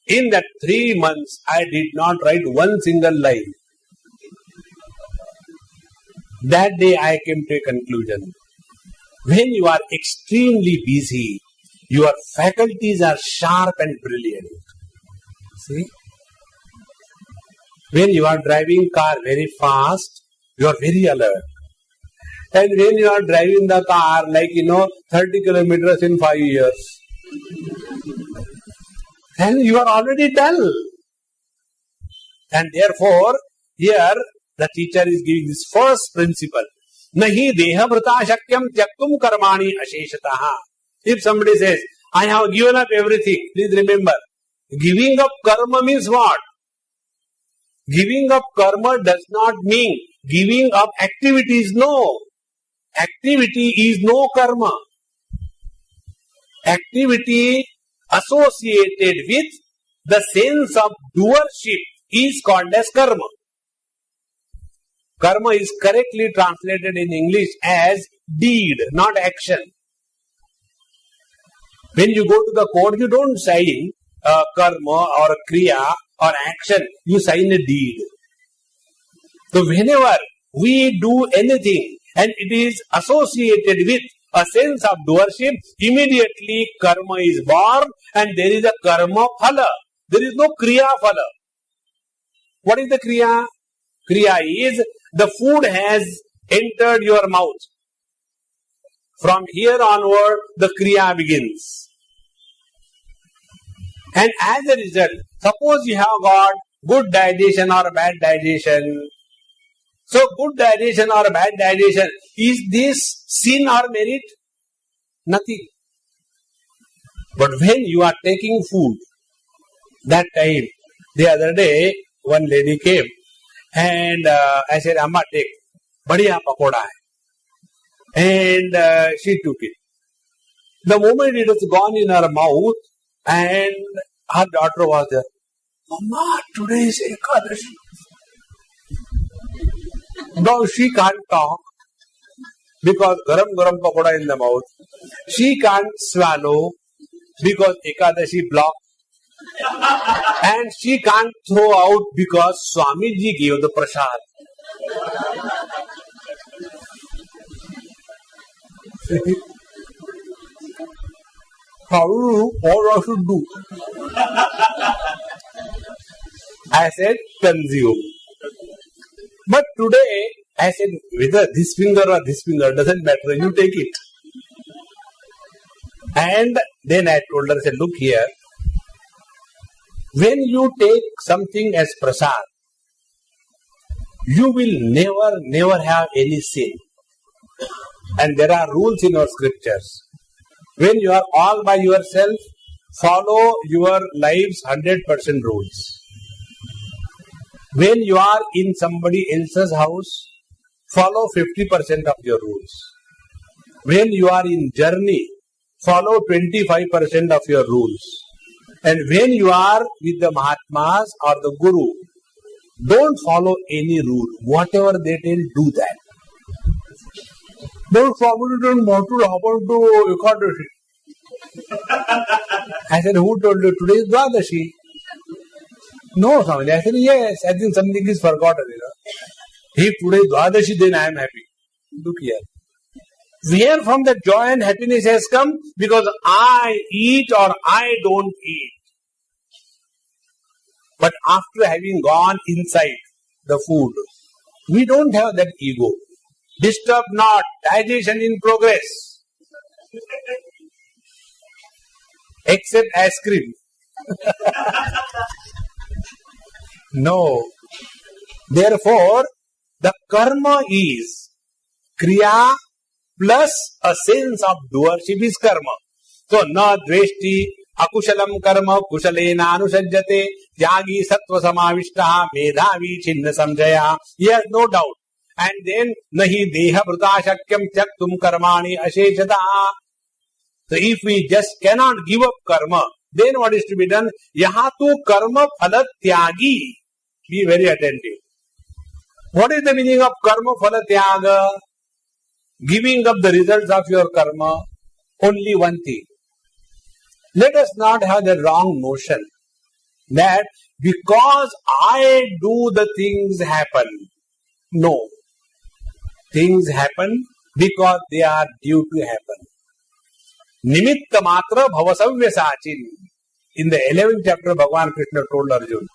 In that 3 months, I did not write one single line. That day I came to a conclusion. When you are extremely busy, your faculties are sharp and brilliant. See? When you are driving car very fast, you are very alert. And when you are driving the car 30 kilometers in 5 years, then you are already dull. And therefore, here the teacher is giving this first principle. Nahi deha vrata shakyam tyaktum karmani asheshataha. If somebody says, I have given up everything, please remember, giving up karma means what? Giving up karma does not mean giving up activities. No. Activity is no karma. Activity associated with the sense of doership is called as karma. Karma is correctly translated in English as deed, not action. When you go to the court, you don't sign karma or kriya or action, you sign a deed. So whenever we do anything and it is associated with a sense of doership, immediately karma is born and there is a karma phala. There is no kriya phala. What is the kriya? Kriya is the food has entered your mouth. From here onward, the kriya begins. And as a result, suppose you have got good digestion or bad digestion. So good digestion or bad digestion, is this sin or merit? Nothing. But when you are taking food, that time, the other day, one lady came and I said, Amma, take, badhiya pakoda hai. And she took it. The moment it was gone in her mouth and her daughter was there, Mama, today is Ekadashi. Now she can't talk because garam pakoda in the mouth. She can't swallow because Ekadashi blocked. And she can't throw out because Swamiji gave the prasad. How do you do? What I should do? I said, consume. But today, I said, whether this finger or this finger, doesn't matter, you take it. And then I told her, I said, look here, when you take something as prasad, you will never have any sin. And there are rules in our scriptures. When you are all by yourself, follow your life's 100% rules. When you are in somebody else's house, follow 50% of your rules. When you are in journey, follow 25% of your rules. And when you are with the Mahatmas or the Guru, don't follow any rule. Whatever they tell, do that. Don't follow it and what will happen to Ekadashi. I said, who told you today is Dwadashi? No, Swami. I said, yes, I think something is forgotten. If today is Dwadashi, then I am happy. Look here. Where from the joy and happiness has come? Because I eat or I don't eat. But after having gone inside the food, we don't have that ego. Disturb not, digestion in progress. Except ice cream. No. Therefore, the karma is kriya plus a sense of doership is karma. So, na dveshti Akushalam karma kushalena anusajjate tyagi sattva samavishtaha medhavi chinna samjaya. Yes, no doubt. And then nahi deha vrta shakyam tyaktum karmani asheshataha. So if we just cannot give up karma, then what is to be done? Yaha tu karma phala tyagi. Be very attentive. What is the meaning of karma phala tyaga? Giving up the results of your karma. Only one thing. Let us not have the wrong notion that because I do the things happen. No. Things happen because they are due to happen. Nimitta matra bhavasavya sachin. In the 11th chapter, Bhagavan Krishna told Arjun,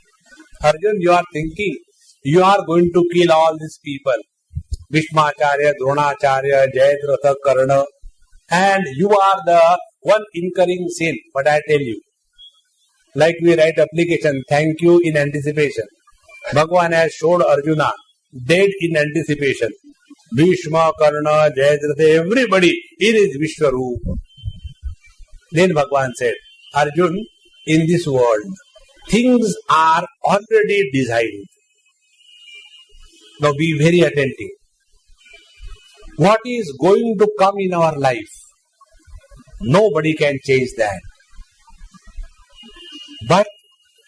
Arjun, you are thinking you are going to kill all these people. Bhishmacharya, Dronacharya, Jayadratha, Karna, and you are the one incurring sin. But I tell you, like we write application, thank you in anticipation. Bhagavan has showed Arjuna dead in anticipation. Bhishma, Karna, Jayadratha, everybody in his Vishwarupa. Then Bhagavan said, Arjun, in this world, things are already designed. Now be very attentive. What is going to come in our life? Nobody can change that. But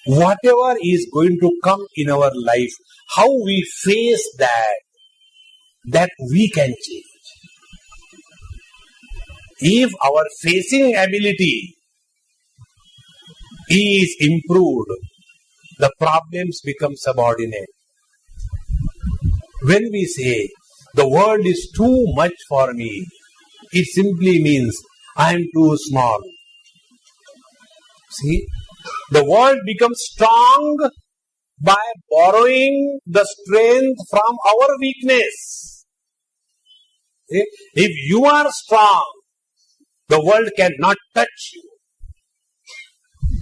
whatever is going to come in our life, how we face that we can change. If our facing ability is improved, the problems become subordinate. When we say, the world is too much for me, it simply means I am too small. See, the world becomes strong by borrowing the strength from our weakness. See? If you are strong, the world cannot touch you.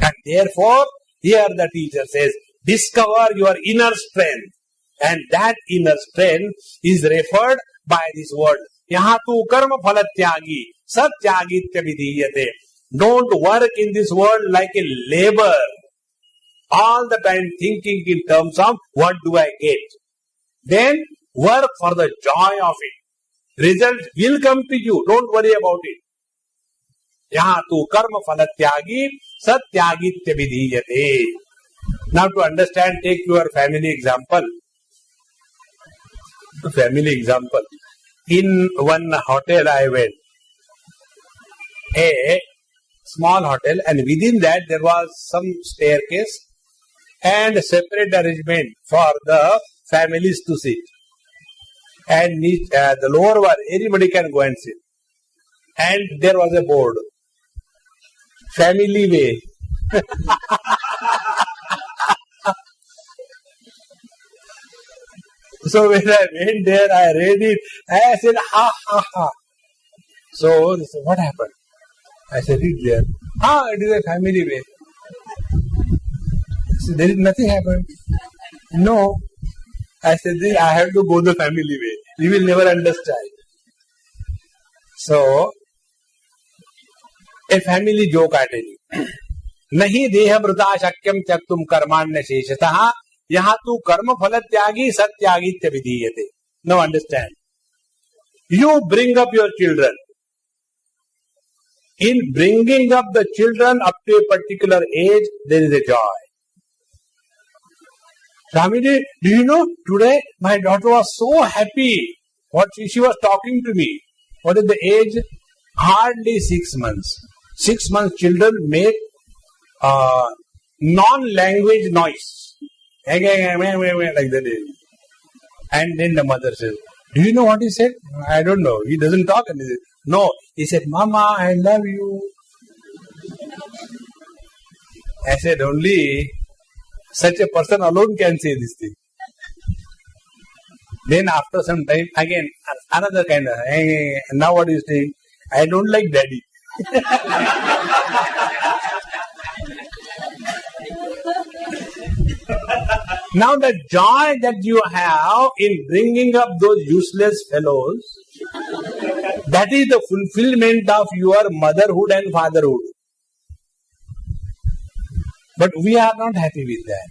And therefore, here the teacher says, discover your inner strength. And that inner strength is referred by this word. Yaha tu karma phala tyagi, satyagitya vidhiyate. Don't work in this world like a labor. All the time thinking in terms of what do I get. Then work for the joy of it. Result will come to you. Don't worry about it. Yaha tu karma phala tyagi, satyagitya vidhiyate. Now to understand, take your family example. In one hotel I went, a small hotel, and within that there was some staircase and separate arrangement for the families to sit. And the lower one, anybody can go and sit. And there was a board, family way. So when I went there, I read it. I said, ha, ha, ha. So they said, what happened? I said, read there. It is a family way. So there is nothing happened. No. I said, I have to go the family way. You will never understand. So, a family joke I tell you. Nahi deha vrta shakyam tyaktum karmanya sheshataha. Yaha tu karma phala tyagi satyagitya vidhiyate. Now understand. You bring up your children. In bringing up the children up to a particular age, there is a joy. Swamiji, do you know, today my daughter was so happy. She was talking to me. What is the age? Hardly 6 months. 6 months children make non-language noise. Like that. And then the mother says, do you know what he said? I don't know. He doesn't talk anything. No. He said, Mama, I love you. I said, only such a person alone can say this thing. Then after some time, again, another kind of, now what is he saying? I don't like daddy. Now the joy that you have in bringing up those useless fellows, that is the fulfillment of your motherhood and fatherhood. But we are not happy with that.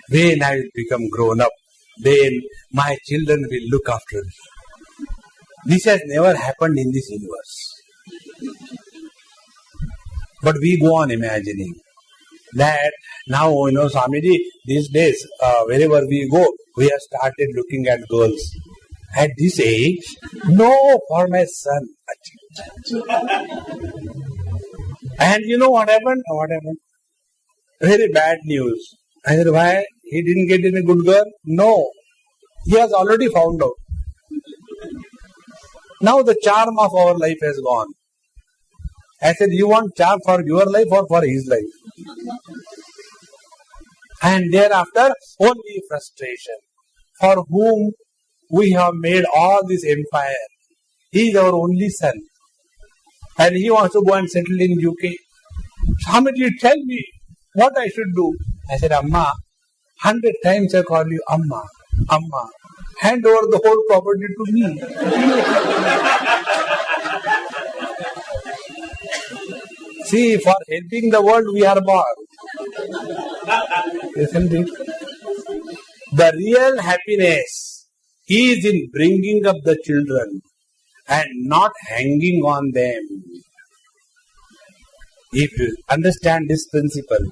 When I will become grown up, then my children will look after me. This has never happened in this universe. But we go on imagining that now, Swamiji, these days, wherever we go, we have started looking at girls. At this age, no, for my son. And you know what happened? What happened? Very bad news. I said, why? He didn't get any good girl? No. He has already found out. Now the charm of our life has gone. I said, you want charm for your life or for his life? And thereafter, only frustration. For whom we have made all this empire. He is our only son. And he wants to go and settle in UK. Swamiji, tell me what I should do. I said, Amma, 100 times I call you Amma, Amma. Hand over the whole property to me. See, for helping the world we are born. Isn't it? The real happiness is in bringing up the children and not hanging on them. If you understand this principle,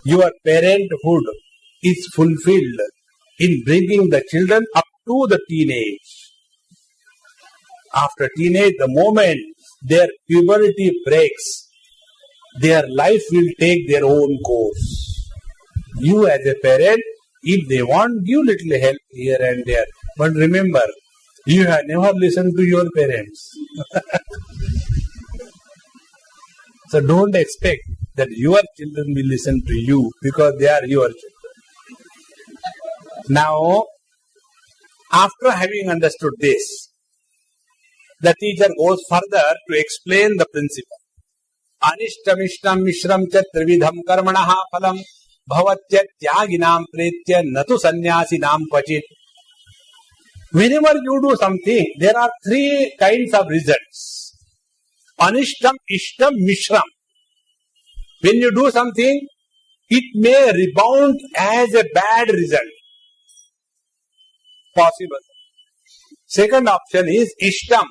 your parenthood is fulfilled in bringing the children up to the teenage. After teenage, the moment their puberty breaks, their life will take their own course. You as a parent, if they want, give little help here and there. But remember, you have never listened to your parents. So don't expect that your children will listen to you because they are your children. Now, after having understood this, the teacher goes further to explain the principle. Anishtam ishtam mishram cha trividham karmanaha phalam bhavatya tyaginam pretya natu sannyasinam kvachit. Whenever you do something, there are three kinds of results. Anishtam, ishtam, mishram. When you do something, it may rebound as a bad result. Possible. Second option is ishtam.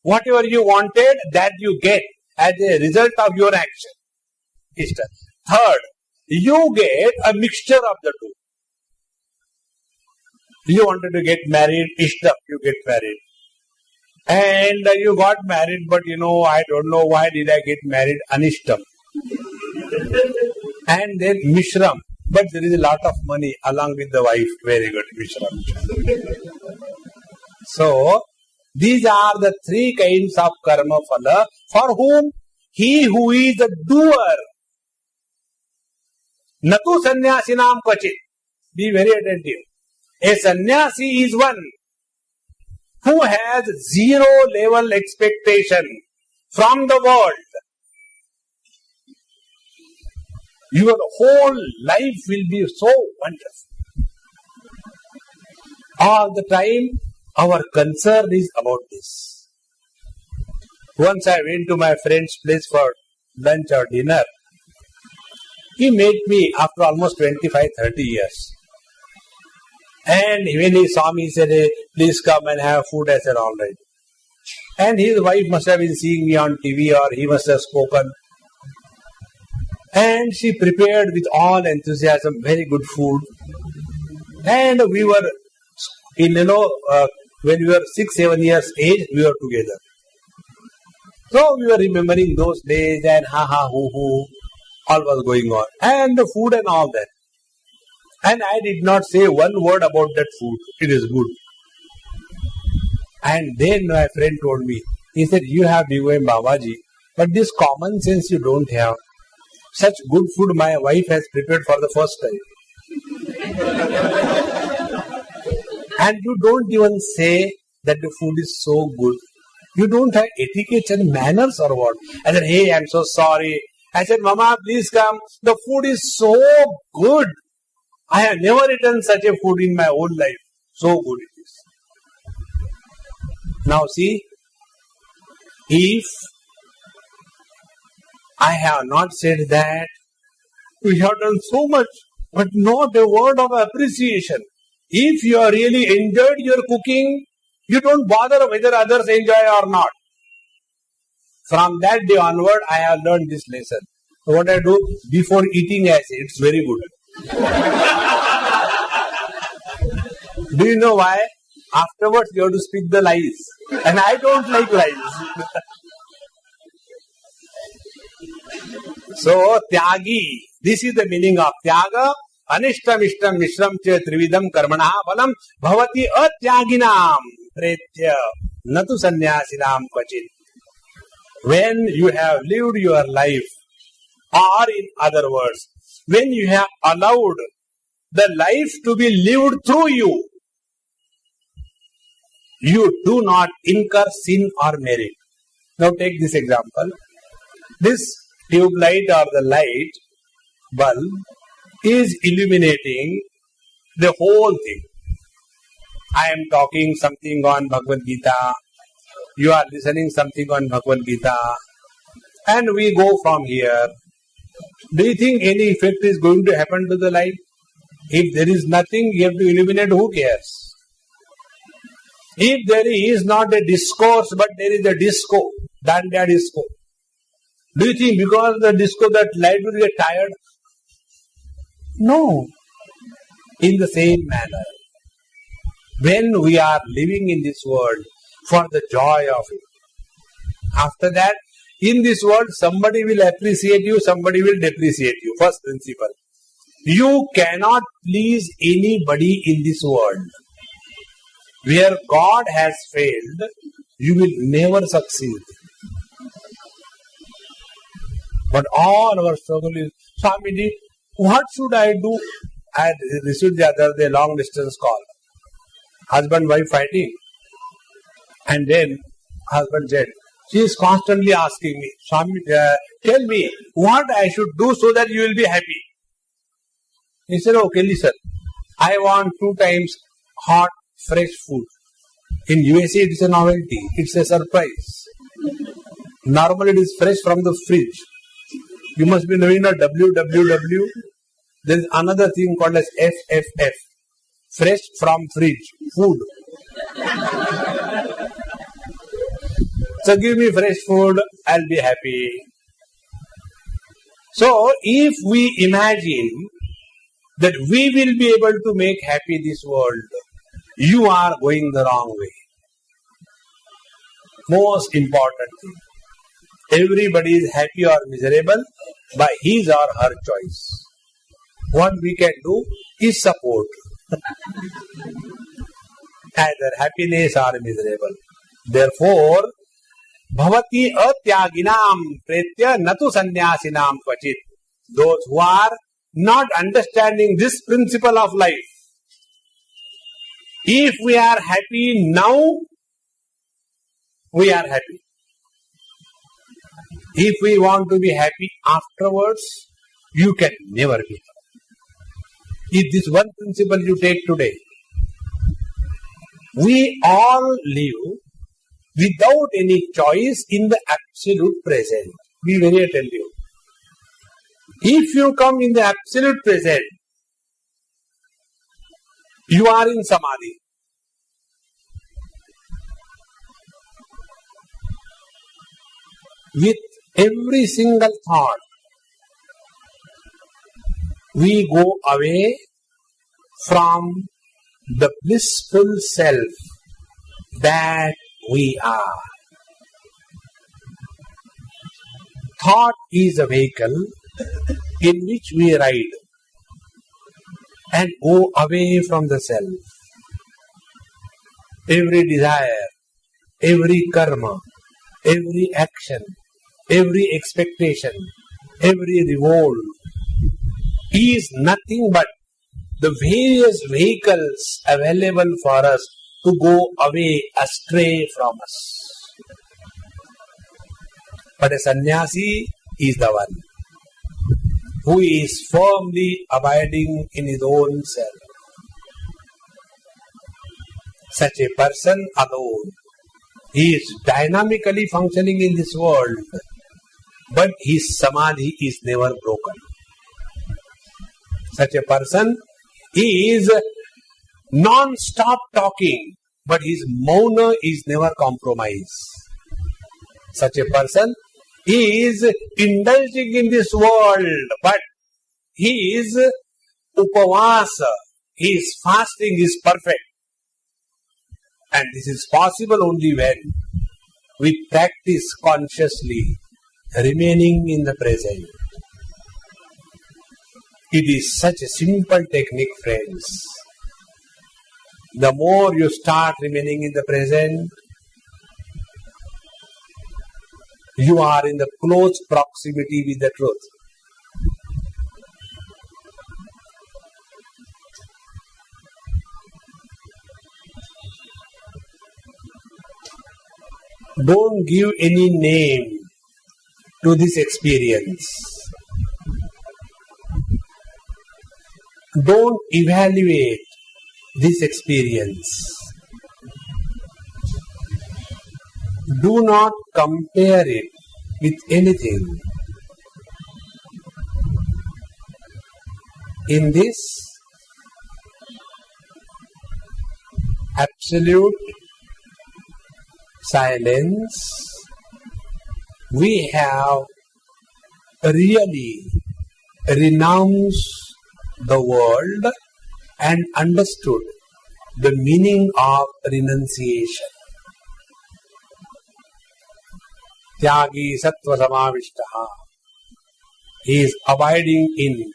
Whatever you wanted, that you get as a result of your action. Ishtam. Third, you get a mixture of the two. You wanted to get married, ishtam, you get married. And you got married, but I don't know why did I get married, anishtam. And then mishram, but there is a lot of money along with the wife, very good, mishram. So, these are the three kinds of karma phala for whom he who is the doer. Natu sannyasinam kvachit. Be very attentive. A sannyasi is one who has zero level expectation from the world. Your whole life will be so wonderful. All the time, our concern is about this. Once I went to my friend's place for lunch or dinner. He met me after almost 25-30 years. And when he saw me, he said, hey, please come and have food. I said, all right. And his wife must have been seeing me on TV or he must have spoken. And she prepared with all enthusiasm very good food. And we were, when we were 6-7 years age, we were together. So we were remembering those days and ha hoo hoo, all was going on. And the food and all that. And I did not say one word about that food. It is good. And then my friend told me, he said, you have become Babaji, but this common sense you don't have. Such good food my wife has prepared for the first time. And you don't even say that the food is so good. You don't have etiquette and manners or what? I said, hey, I'm so sorry. I said, Mama, please come. The food is so good. I have never eaten such a food in my whole life. So good it is. Now see, if I have not said that, We have done so much, but not a word of appreciation. If you are really enjoyed your cooking, you don't bother whether others enjoy or not. From that day onward, I have learned this lesson. So what I do, before eating, I say, it's very good. Do you know why? Afterwards, you have to speak the lies. And I don't like lies. So, tyagi, this is the meaning of tyaga. Anishtam ishtam mishram che trividam karmana phalam bhavati atyaginam pretya natu sannyasinam kvachit. When you have lived your life, or in other words, when you have allowed the life to be lived through you, you do not incur sin or merit. Now take this example. This tube light or the light bulb is illuminating the whole thing. I am talking something on Bhagavad Gita, you are listening something on Bhagavad Gita, and we go from here. Do you think any effect is going to happen to the light? If there is nothing, you have to illuminate, who cares? If there is not a discourse, but there is a disco, Dandiya disco, do you think because of the disco that light will get tired? No. In the same manner, when we are living in this world for the joy of it, after that, in this world, somebody will appreciate you, somebody will depreciate you. First principle. You cannot please anybody in this world. Where God has failed, you will never succeed. But all our struggle is, Swamiji, what should I do? I received the other day long distance call. Husband, wife fighting. And then husband said, she is constantly asking me, Swami, tell me what I should do so that you will be happy. He said, okay, listen, I want 2 times hot, fresh food. In USA, it is a novelty. It's a surprise. Normally, it is fresh from the fridge. You must be knowing a WWW. There is another thing called as FFF. Fresh from fridge. Food. So give me fresh food, I'll be happy. So if we imagine that we will be able to make happy this world, you are going the wrong way. Most important thing. Everybody is happy or miserable by his or her choice. What we can do is support. Either happiness or miserable. Therefore, bhavati atyaginam pretya natu sannyasinam kvachit. Those who are not understanding this principle of life. If we are happy now, we are happy. If we want to be happy afterwards, you can never be happy. If this one principle you take today, we all live without any choice in the absolute present. Be very attentive. If you come in the absolute present, you are in samadhi. With every single thought, we go away from the blissful self that we are. Thought is a vehicle in which we ride and go away from the self. Every desire, every karma, every action, every expectation, every revolt is nothing but the various vehicles available for us to go away astray from us. But a sannyasi is the one who is firmly abiding in his own self. Such a person alone, he is dynamically functioning in this world, but his samadhi is never broken. Such a person is non-stop talking, but his mauna is never compromised. Such a person is indulging in this world, but his upavasa, his fasting is perfect. And this is possible only when we practice consciously, remaining in the present. It is such a simple technique, friends. The more you start remaining in the present, you are in the close proximity with the truth. Don't give any name to this experience. Don't evaluate this experience. Do not compare it with anything. In this absolute silence, we have really renounced the world and understood the meaning of renunciation. Tyagi sattva samavishtaha. He is abiding in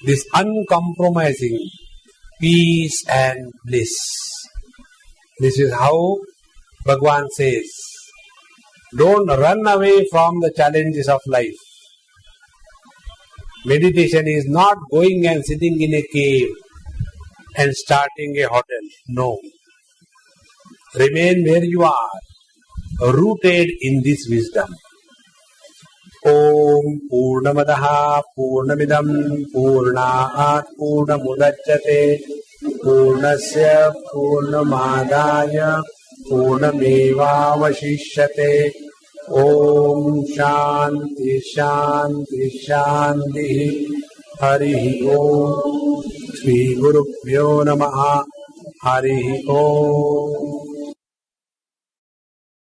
this uncompromising peace and bliss. This is how Bhagwan says, don't run away from the challenges of life. Meditation is not going and sitting in a cave and starting a hotel. No. Remain where you are, rooted in this wisdom. Om Purnamadaha Purnamidam Purnaat Purnamudachyate Purnasya Purnamadaya Purnamevavashishyate. Om Shanti Shanti Shanti. Hari Om. Shri Gurubhyo Namaha. Hari Om.